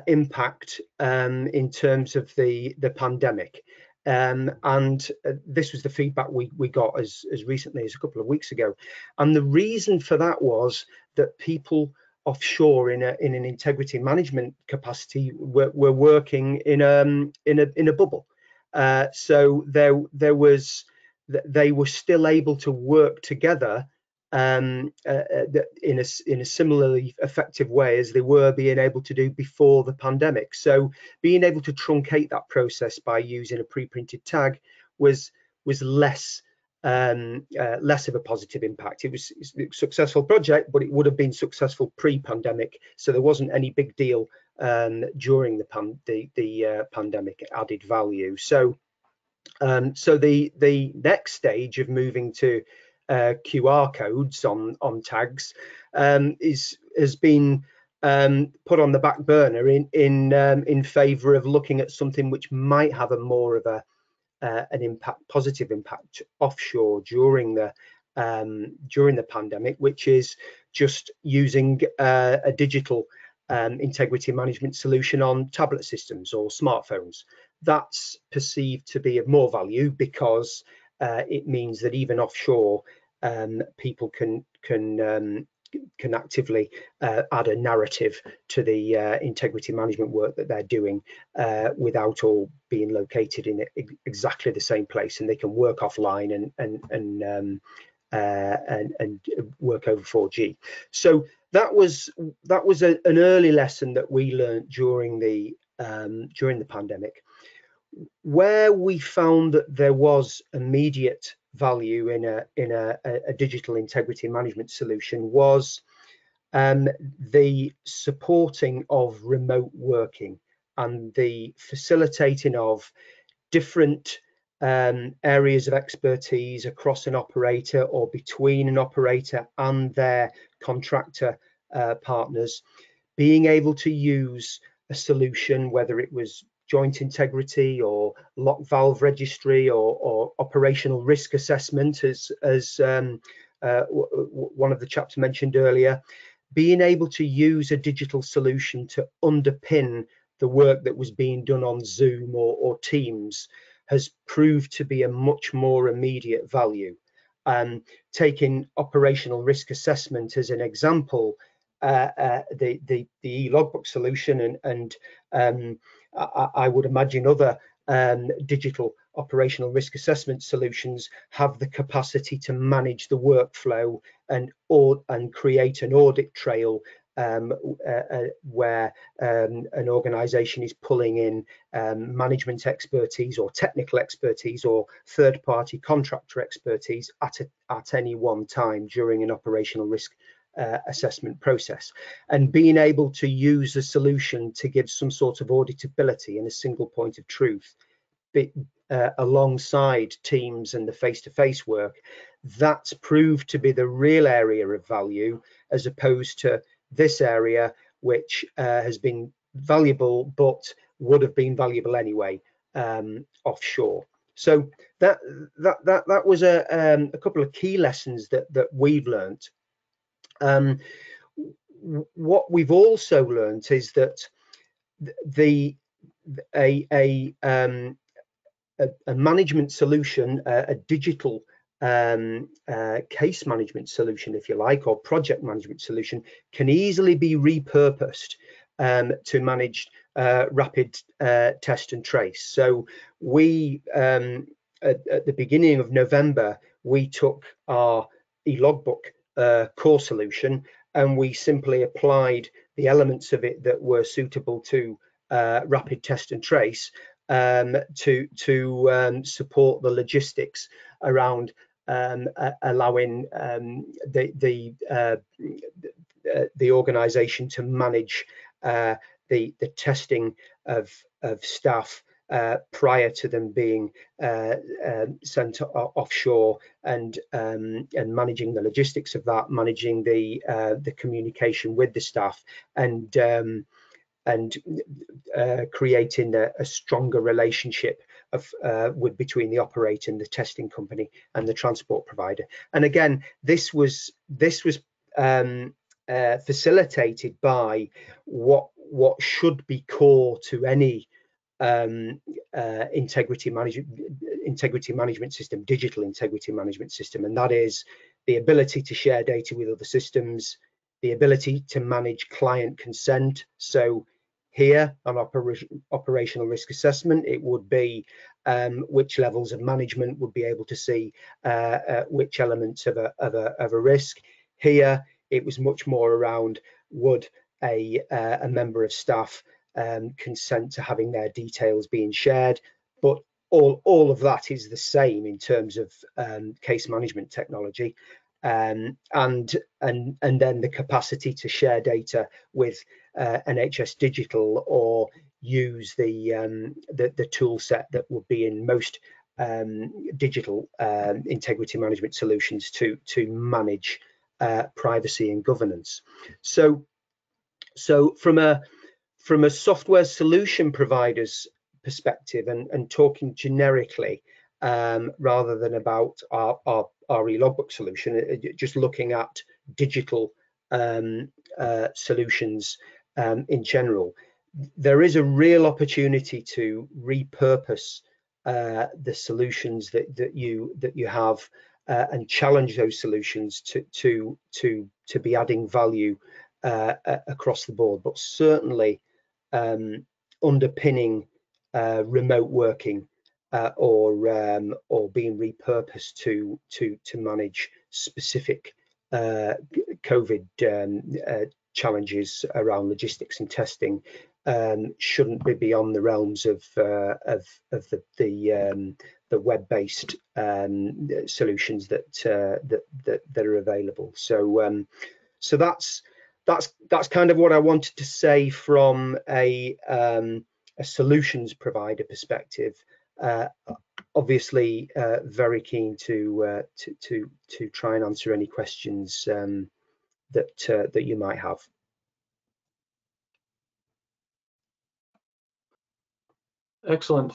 impact in terms of the pandemic. And this was the feedback we got as recently as a couple of weeks ago. And the reason for that was that people offshore in an integrity management capacity were working in a bubble. So they were still able to work together in a similarly effective way as they were being able to do before the pandemic. So being able to truncate that process by using a pre-printed tag was less of a positive impact. It was a successful project, but it would have been successful pre-pandemic, so there wasn't any big deal during the pandemic added value. So the next stage of moving to QR codes on tags has been put on the back burner in favour of looking at something which might have a more of an positive impact offshore during the pandemic, which is just using a digital integrity management solution on tablet systems or smartphones. That's perceived to be of more value because it means that even offshore, people can actively add a narrative to the integrity management work that they're doing without all being located in exactly the same place, and they can work offline and work over 4G. So that was an early lesson that we learned during the pandemic. Where we found that there was immediate value in a digital integrity management solution was the supporting of remote working and the facilitating of different areas of expertise across an operator or between an operator and their contractor partners, being able to use a solution, whether it was joint integrity or lock valve registry or operational risk assessment, as one of the chaps mentioned earlier, being able to use a digital solution to underpin the work that was being done on Zoom or Teams has proved to be a much more immediate value. Taking operational risk assessment as an example, the e-logbook solution and I would imagine other digital operational risk assessment solutions have the capacity to manage the workflow and create an audit trail where an organisation is pulling in management expertise or technical expertise or third-party contractor expertise at any one time during an operational risk assessment process, and being able to use a solution to give some sort of auditability and a single point of truth alongside Teams and the face-to-face work. That's proved to be the real area of value, as opposed to this area, which has been valuable but would have been valuable anyway offshore. So that was a couple of key lessons that we've learnt. What we've also learnt is that a management solution, a digital case management solution, if you like, or project management solution, can easily be repurposed to manage rapid test and trace. So we, at the beginning of November, we took our e-logbook core solution and we simply applied the elements of it that were suitable to rapid test and trace to support the logistics around allowing the organisation to manage the testing of staff prior to them being sent offshore, and managing the logistics of that, managing the communication with the staff, and creating a stronger relationship between the operator and the testing company and the transport provider. And again, this was facilitated by what should be core to any integrity management system, digital integrity management system, and that is the ability to share data with other systems, the ability to manage client consent. So here on operational risk assessment, it would be which levels of management would be able to see which elements of a risk. Here it was much more around, would a member of staff consent to having their details being shared. But all of that is the same in terms of case management technology, and then the capacity to share data with NHS Digital, or use the tool set that would be in most digital integrity management solutions to manage privacy and governance. So from a software solution provider's perspective, and talking generically rather than about our e-logbook solution, just looking at digital solutions in general, there is a real opportunity to repurpose the solutions that you have and challenge those solutions to be adding value across the board, but certainly underpinning remote working or being repurposed to manage specific COVID challenges around logistics and testing, shouldn't be beyond the realms of the web-based solutions that are available. So that's kind of what I wanted to say from a solutions provider perspective. Obviously, very keen to try and answer any questions that you might have.
Excellent.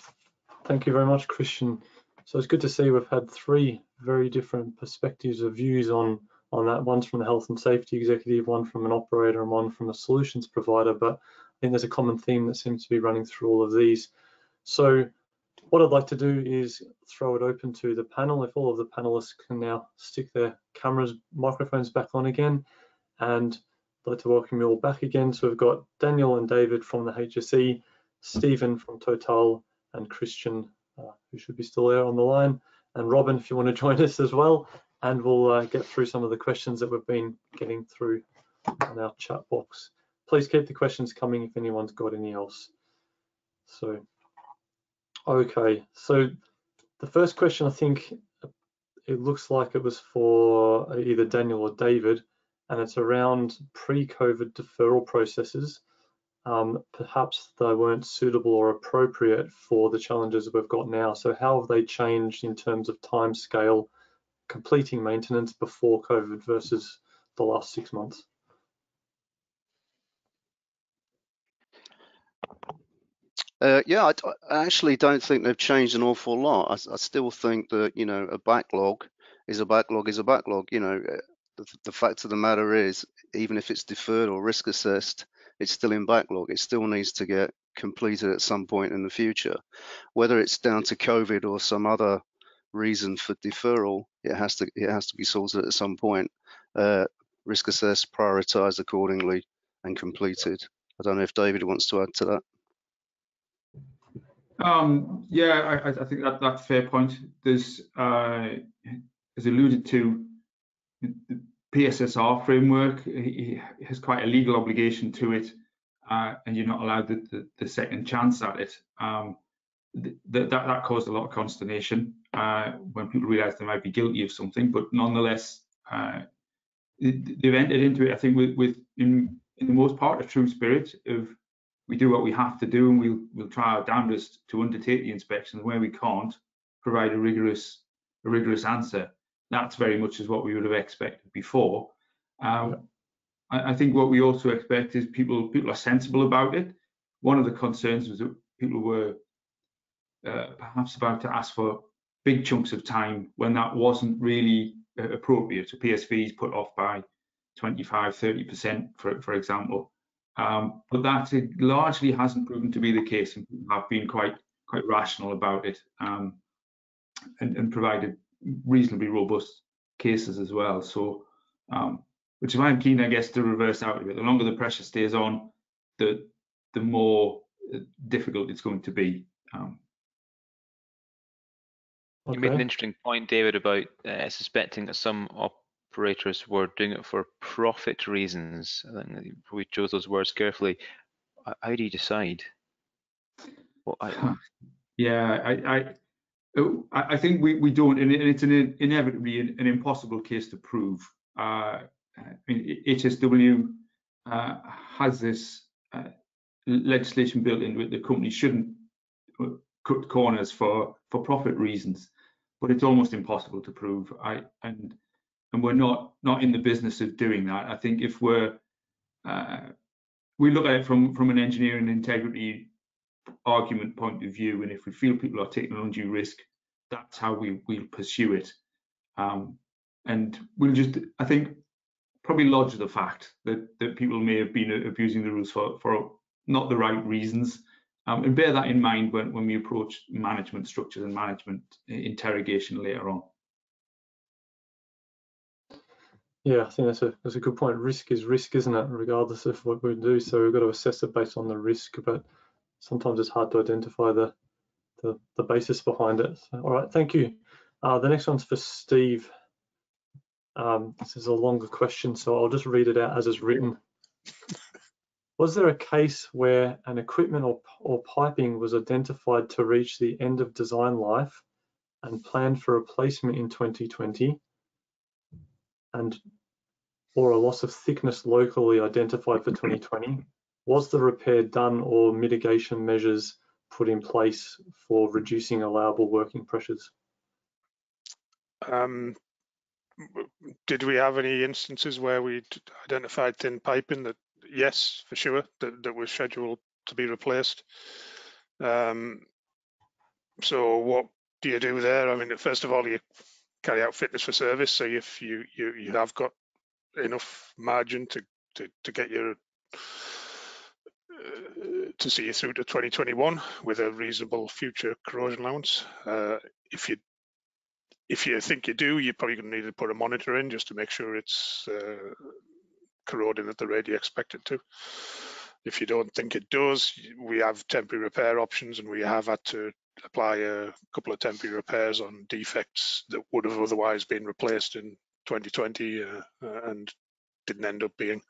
Thank you very much, Christian. So it's good to see we've had three very different perspectives of views on that. One's from the health and safety executive, one from an operator, and one from a solutions provider. But I think there's a common theme that seems to be running through all of these. So what I'd like to do is throw it open to the panel. If all of the panelists can now stick their cameras, microphones back on again, and I'd like to welcome you all back again. So we've got Daniel and David from the HSE, Stephen from Total, and Christian, who should be still there on the line, and Robin, if you want to join us as well. And we'll get through some of the questions that we've been getting through on our chat box. Please keep the questions coming if anyone's got any else. So, okay, so the first question, I think it looks like it was for either Daniel or David, and it's around pre-COVID deferral processes. Perhaps they weren't suitable or appropriate for the challenges we've got now. So how have they changed in terms of time scale, completing maintenance before COVID versus the last 6 months?
Yeah, I actually don't think they've changed an awful lot. I still think that, you know, a backlog is a backlog is a backlog. You know, the fact of the matter is, even if it's deferred or risk assessed, it's still in backlog. It still needs to get completed at some point in the future. Whether it's down to COVID or some other reason for deferral, it has to be sorted at some point. Risk assessed, prioritized accordingly, and completed. I don't know if David wants to add to that.
Yeah, I think that's a fair point. There's, as alluded to, the PSSR framework has quite a legal obligation to it, and you're not allowed the second chance at it. That caused a lot of consternation when people realised they might be guilty of something, but nonetheless, they've entered into it, I think, in the most part, a true spirit of, we do what we have to do, and we'll try our damnedest to undertake the inspections. Where we can't, provide a rigorous answer. That's very much as what we would have expected before. I think what we also expect is people are sensible about it. One of the concerns was that people were perhaps about to ask for big chunks of time when that wasn't really appropriate. So PSVs put off by 25–30%, for example. But that largely hasn't proven to be the case, and people have been quite rational about it, and provided reasonably robust cases as well. So, which is why I'm keen, I guess, to reverse out of it. The longer the pressure stays on, the more difficult it's going to be.
You made an interesting point, David, about suspecting that some operators were doing it for profit reasons. I think we chose those words carefully. How do you decide?
Yeah, I think we don't, and it's inevitably an impossible case to prove. I mean, HSW has this legislation built into it that companies shouldn't cut corners for profit reasons, but it's almost impossible to prove. And we're not in the business of doing that. I think if we look at it from an engineering integrity argument point of view, and if we feel people are taking an undue risk, that's how we'll pursue it. And we'll just, I think, probably lodge the fact that people may have been abusing the rules for not the right reasons, and bear that in mind when we approach management structures and management interrogation later on.
Yeah, I think that's a good point. Risk is risk, isn't it? Regardless of what we do, so we've got to assess it based on the risk, but sometimes it's hard to identify the basis behind it. So, all right, thank you. The next one's for Steve. This is a longer question, so I'll just read it out as it's written. Was there a case where an equipment or piping was identified to reach the end of design life and planned for replacement in 2020, or a loss of thickness locally identified for 2020? Was the repair done or mitigation measures put in place for reducing allowable working pressures?
Did we have any instances where we identified thin piping that, yes, for sure, that was scheduled to be replaced? So what do you do there? I mean, first of all, you carry out fitness for service. So if you have got enough margin to get your to see you through to 2021 with a reasonable future corrosion allowance. If you think you do, you're probably going to need to put a monitor in just to make sure it's corroding at the rate you expect it to. If you don't think it does, we have temporary repair options, and we have had to apply a couple of temporary repairs on defects that would have otherwise been replaced in 2020 and didn't end up being.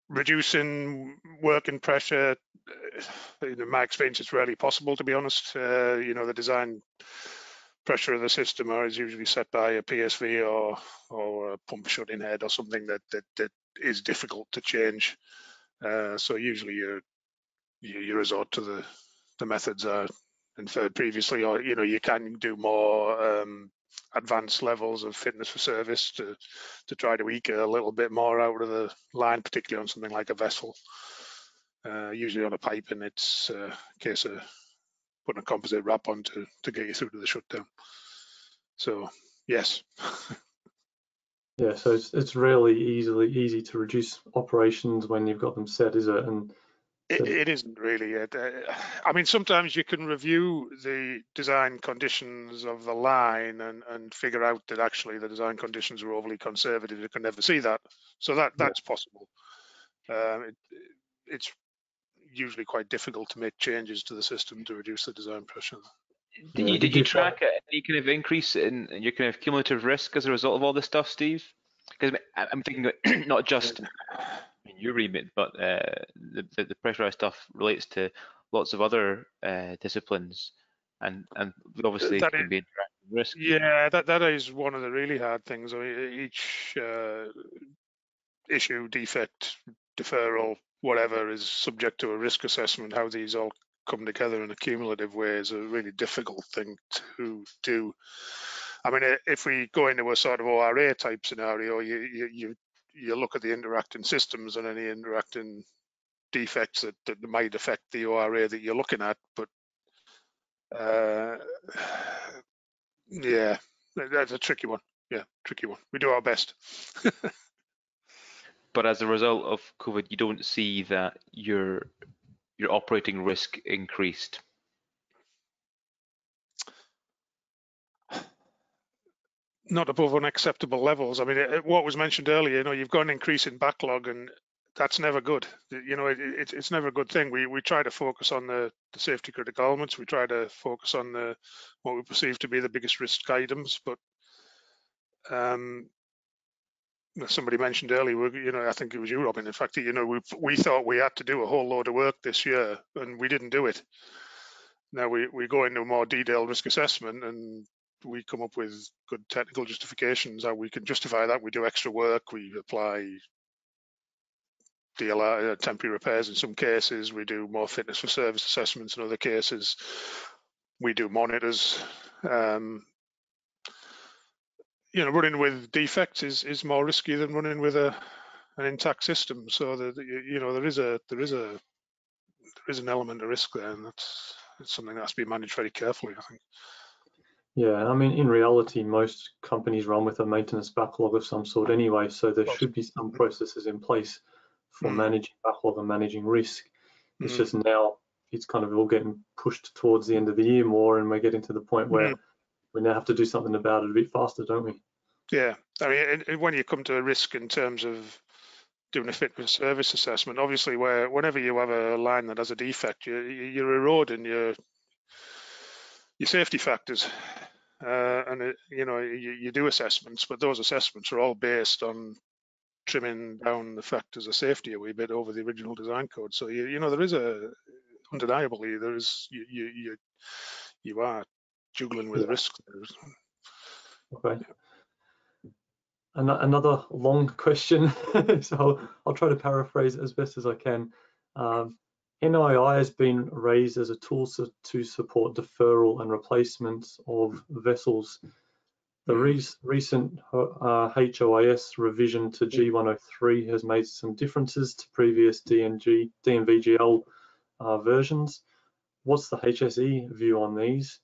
Reducing working pressure, in my experience, it's rarely possible, to be honest. The design pressure of the system is usually set by a PSV or a pump shut-in head or something that is difficult to change. So usually you resort to the methods I inferred previously, or you can do more advanced levels of fitness for service to try to eke a little bit more out of the line, particularly on something like a vessel. Usually on a pipe, and it's a case of putting a composite wrap on to get you through to the shutdown. So yes.
Yeah, so it's really easy to reduce operations when you've got them set, is it? And
it isn't really. I mean, sometimes you can review the design conditions of the line and figure out that actually the design conditions are overly conservative. You can never see that, so that's possible. It's usually quite difficult to make changes to the system to reduce the design pressure.
Did you track any kind of increase in your kind of cumulative risk as a result of all this stuff, Steve? Because I'm thinking not just in your remit, but the pressurized stuff relates to lots of other disciplines, and obviously it can be interactive risk.
Yeah, that is one of the really hard things. I mean, each issue, defect, deferral, whatever, is subject to a risk assessment. How these all come together in a cumulative way is a really difficult thing to do. I mean, if we go into a sort of ORA type scenario, you look at the interacting systems and any interacting defects that might affect the ORA that you're looking at. But yeah, that's a tricky one. Yeah, tricky one. We do our best.
But as a result of COVID, you don't see that your operating risk increased?
Not above unacceptable levels. I mean, what was mentioned earlier, you've got an increase in backlog, and that's never good. It's never a good thing. We try to focus on the safety critical elements. We try to focus on what we perceive to be the biggest risk items. But somebody mentioned earlier, I think it was you, Robin, in fact, we thought we had to do a whole load of work this year, and we didn't do it. Now we go into a more detailed risk assessment, and we come up with good technical justifications how we can justify that. We do extra work, we apply DLR, temporary repairs in some cases, we do more fitness for service assessments in other cases, we do monitors. Running with defects is more risky than running with an intact system. So there is an element of risk there, and it's something that has to be managed very carefully, I think.
Yeah, I mean, in reality, most companies run with a maintenance backlog of some sort anyway, so there should be some processes in place for managing backlog and managing risk. It's just now it's kind of all getting pushed towards the end of the year more, and we're getting to the point where we now have to do something about it a bit faster, don't we? Yeah,
I mean, when you come to a risk in terms of doing a fit for service assessment, obviously, whenever you have a line that has a defect, you're eroding your safety factors, and you do assessments, but those assessments are all based on trimming down the factors of safety a wee bit over the original design code. So there is undeniably there is you are juggling with risk there.
Okay. Another long question, so I'll try to paraphrase it as best as I can. NII has been raised as a tool to support deferral and replacement of vessels. The recent HOIS revision to G103 has made some differences to previous DNVGL versions. What's the HSE view on these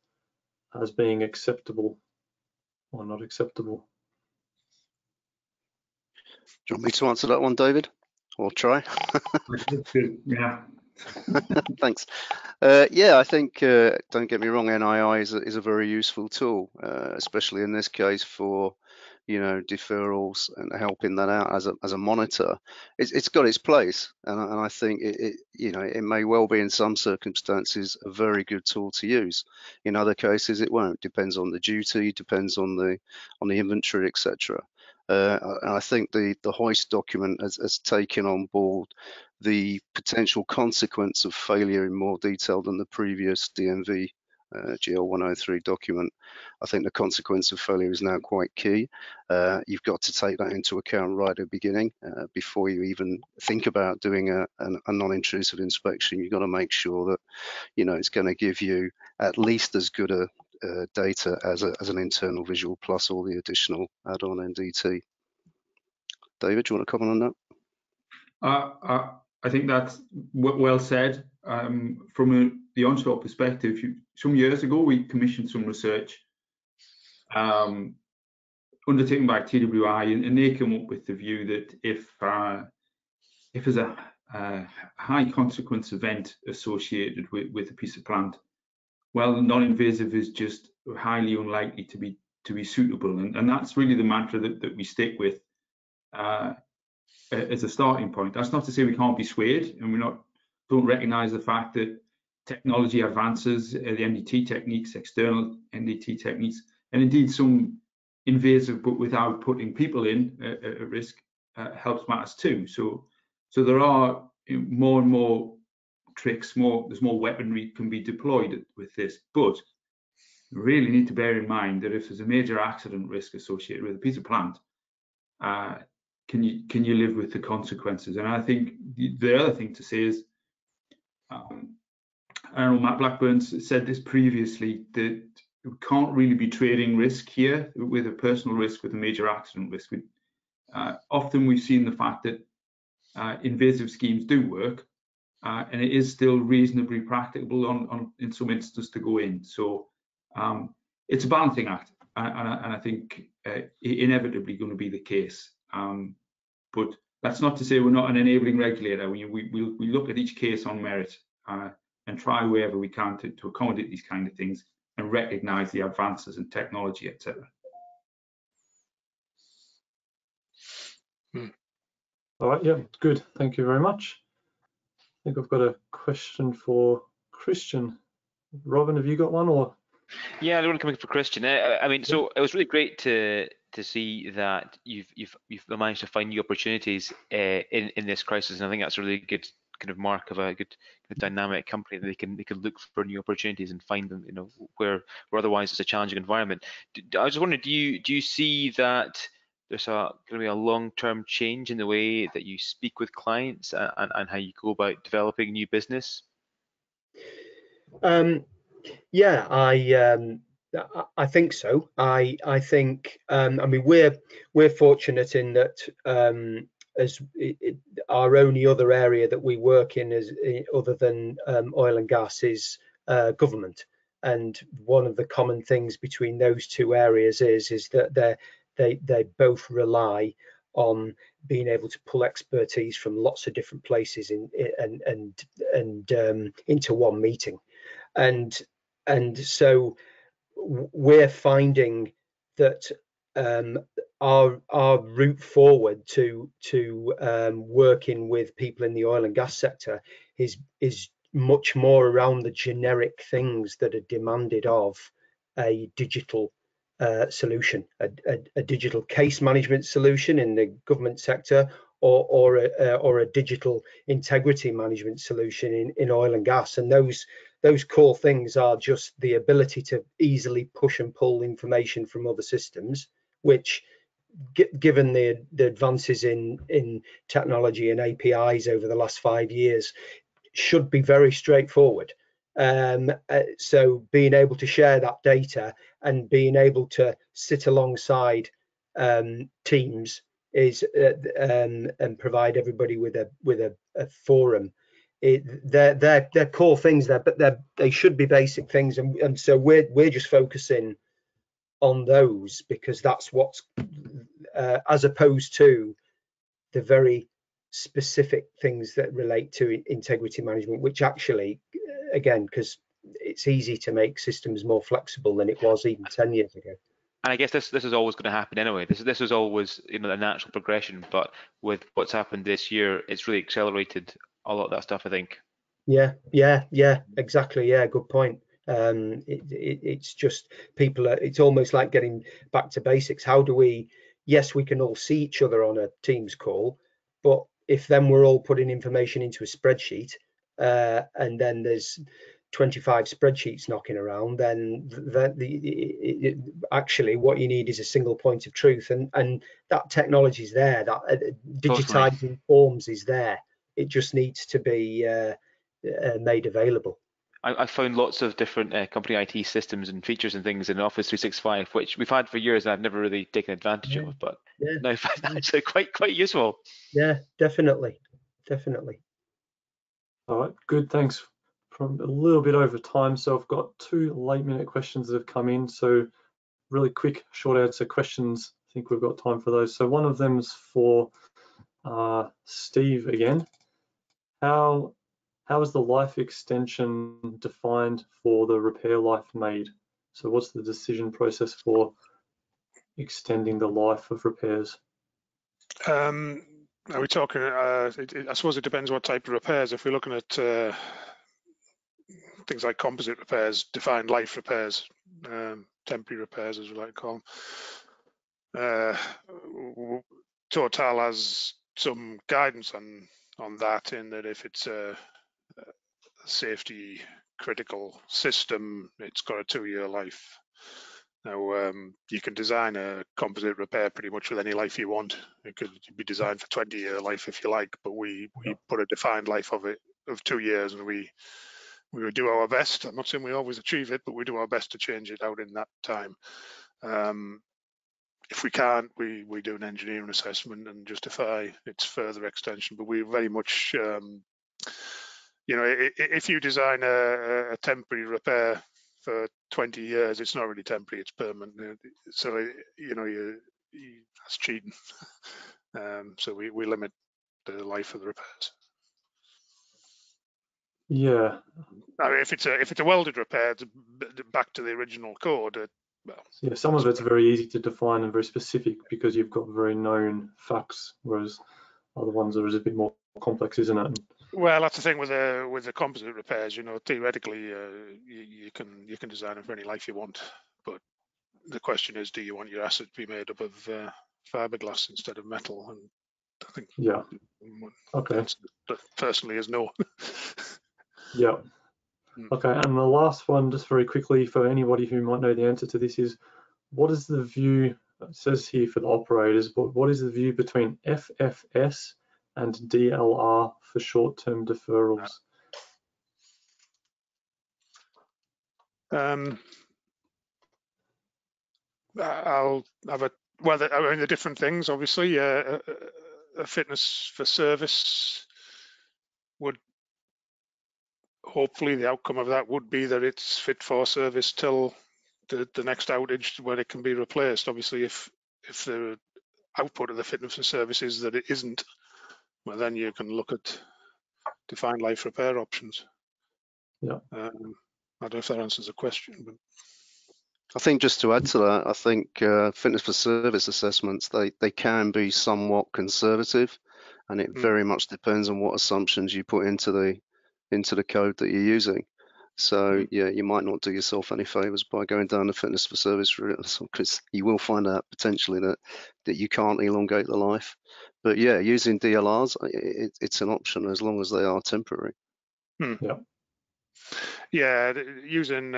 as being acceptable or not acceptable?
Do you want me to answer that one, David? or try.
Yeah.
Thanks. Yeah, I think, don't get me wrong, NII is a very useful tool, especially in this case for, you know, deferrals and helping that out as a monitor. It's got its place, and I think you know, it may well be in some circumstances a very good tool to use. In other cases, it won't. Depends on the duty, depends on the inventory, etc. And I think the hoist document has taken on board the potential consequence of failure in more detail than the previous DMV GL103 document. I think the consequence of failure is now quite key. You've got to take that into account right at the beginning before you even think about doing a non-intrusive inspection. You've got to make sure that, you know, it's going to give you at least as good a data as an internal visual plus all the additional add-on NDT. David, do you want to comment on that?
I think that's well said. From the onshore perspective, some years ago we commissioned some research undertaken by TWI, and they came up with the view that if there's a high consequence event associated with a piece of plant, well, non-invasive is just highly unlikely to be suitable, and that's really the mantra that we stick with as a starting point. That's not to say we can't be swayed, and don't recognise the fact that technology advances, the NDT techniques, external NDT techniques, and indeed some invasive but without putting people in at risk helps matters too. So there are more and more tricks, there's more weaponry can be deployed with this, but you really need to bear in mind that if there's a major accident risk associated with a piece of plant, can you live with the consequences? And I think the other thing to say is, I don't know, Matt Blackburn said this previously, that we can't really be trading risk here with a personal risk with a major accident risk. Often we've seen the fact that invasive schemes do work, and it is still reasonably practicable in some instances to go in. So it's a balancing act, and I think inevitably going to be the case. But that's not to say we're not an enabling regulator. We look at each case on merit and try wherever we can to accommodate these kind of things and recognise the advances in technology, etc.
All right, yeah, good. Thank you very much. I think I've got a question for Christian. Robin, have you got one, or?
Yeah, I want to come in for Christian. I mean, so it was really great to see that you've managed to find new opportunities in this crisis, and I think that's a really good kind of mark of a good dynamic company, that they can look for new opportunities and find them, you know, where otherwise it's a challenging environment. I was just wondering, do you see that there's going to be a long-term change in the way that you speak with clients and how you go about developing new business?
Yeah, I think so. I think I mean, we're fortunate in that our only other area that we work in is other than oil and gas is government, and one of the common things between those two areas is that they both rely on being able to pull expertise from lots of different places and into one meeting. And so we're finding that our route forward to working with people in the oil and gas sector is much more around the generic things that are demanded of a digital solution, a digital case management solution in the government sector, or a digital integrity management solution in oil and gas. And those core things are just the ability to easily push and pull information from other systems, which, given the advances in technology and APIs over the last 5 years, should be very straightforward. So being able to share that data and being able to sit alongside teams is and provide everybody with a forum. They're core things there, but they should be basic things, and so we're just focusing on those, because that's what's as opposed to the very specific things that relate to integrity management, which actually, again, because it's easy to make systems more flexible than it was even 10 years ago.
And I guess this is always going to happen anyway. This is always, you know, a natural progression. But with what's happened this year, it's really accelerated a lot of that stuff, I think.
Yeah, exactly. Yeah, good point. It's just people are, it's almost like getting back to basics. How do we, yes, we can all see each other on a Teams call, but if then we're all putting information into a spreadsheet, and then there's 25 spreadsheets knocking around, then actually what you need is a single point of truth, and that technology is there, that digitizing forms is there. It just needs to be made available.
I found lots of different company IT systems and features and things in Office 365, which we've had for years and I've never really taken advantage of, but now I find that actually quite useful.
Yeah, definitely.
All right, good, thanks. From a little bit over time, so I've got 2 late-minute questions that have come in, so really quick, short answer questions. I think we've got time for those. So one of them's for Steve again. How is the life extension defined for the repair life made? So what's the decision process for extending the life of repairs?
Are we talking, I suppose it depends what type of repairs. If we're looking at things like composite repairs, defined life repairs, temporary repairs as we like to call them, Total has some guidance on that, in that if it's a safety critical system, it's got a 2-year life. Now, you can design a composite repair pretty much with any life you want. It could be designed for 20-year life if you like, but we put a defined life of 2 years, and we would do our best. I'm not saying we always achieve it, but we do our best to change it out in that time. If we can't, we do an engineering assessment and justify its further extension. But we very much, you know, if you design a temporary repair for 20 years, it's not really temporary, it's permanent. So, you know, that's cheating. So we limit the life of the repairs.
Yeah.
I mean, if it's a welded repair, back to the original code. Well,
yeah, some of it's very easy to define and very specific because you've got very known facts, whereas other ones are a bit more complex, isn't it?
Well, that's the thing with the composite repairs. You know, theoretically, you can design them for any life you want, but the question is, do you want your asset to be made up of fiberglass instead of metal? And I think
okay,
that personally is no.
Yeah. Okay, and the last one, just very quickly for anybody who might know the answer to this, is what is the view, it says here for the operators, but what is the view between FFS and DLR for short-term deferrals?
I'll have a, well, I mean, the different things, obviously, a fitness for service would, hopefully the outcome of that would be that it's fit for service till the next outage when it can be replaced. Obviously, if the output of the fitness for service is that it isn't, well, then you can look at defined life repair options.
Yeah.
I don't know if that answers the question, but
I think just to add to that, I think fitness for service assessments, they can be somewhat conservative, and it very much depends on what assumptions you put into the code that you're using. So yeah, you might not do yourself any favors by going down the fitness for service route, because you will find out potentially that you can't elongate the life. But yeah, using DLRs, it's an option as long as they are temporary.
Yeah.
Yeah, using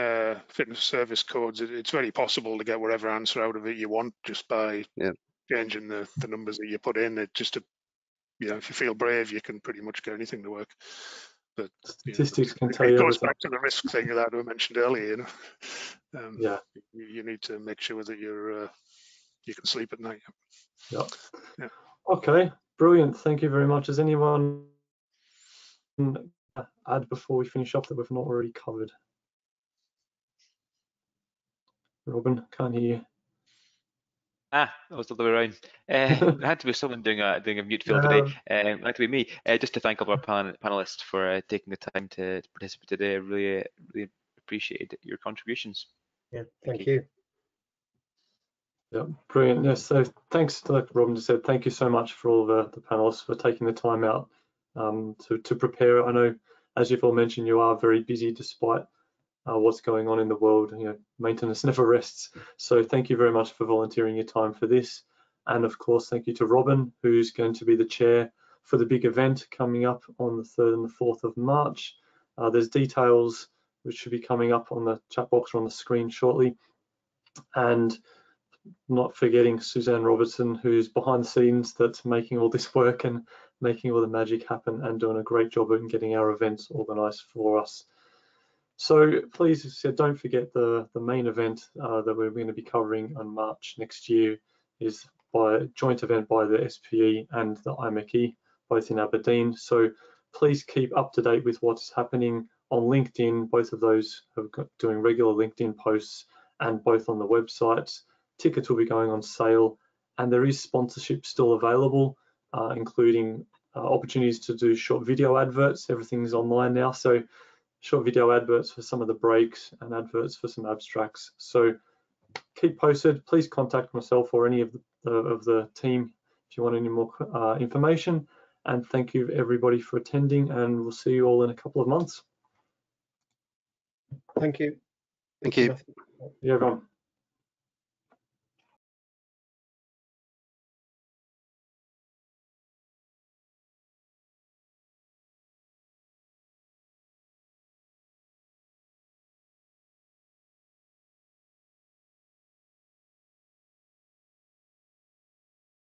fitness service codes, it's very possible to get whatever answer out of it you want just by changing the numbers that you put in. It just, you know, if you feel brave, you can pretty much get anything to work. But
statistics can tell
it
you
goes
everything.
back to the risk thing that I mentioned earlier. You know,
yeah,
you need to make sure that you can sleep at night.
Yeah.
Yeah.
Okay, brilliant. Thank you very much. Has anyone add before we finish up that we've not already covered? Robin, can't hear you.
That was the other way around. It had to be someone doing a mute fill today. It had to be me. Just to thank all our panelists for taking the time to participate today. I really appreciated your contributions.
Yeah, thank you.
Yeah, brilliant. Yes, so thanks, like Robin just said, thank you so much for all the panelists for taking the time out to prepare. I know, as you've all mentioned, you are very busy despite what's going on in the world. You know, maintenance never rests. So thank you very much for volunteering your time for this. And of course, thank you to Robin, who's going to be the chair for the big event coming up on the 3rd and the 4th of March. There's details which should be coming up on the chat box or on the screen shortly. And not forgetting Suzanne Robertson, who's behind the scenes, that's making all this work and making all the magic happen and doing a great job in getting our events organised for us. So please don't forget the main event that we're going to be covering on March next year is by a joint event by the SPE and the IMechE, both in Aberdeen. So please keep up to date with what's happening on LinkedIn. Both of those are doing regular LinkedIn posts and both on the websites. Tickets will be going on sale, and there is sponsorship still available, including opportunities to do short video adverts. Everything's online now, so short video adverts for some of the breaks and adverts for some abstracts. So keep posted. Please contact myself or any of the team if you want any more information. And thank you everybody for attending, and we'll see you all in a couple of months.
Thank you.
Thank you.
Yeah, everyone.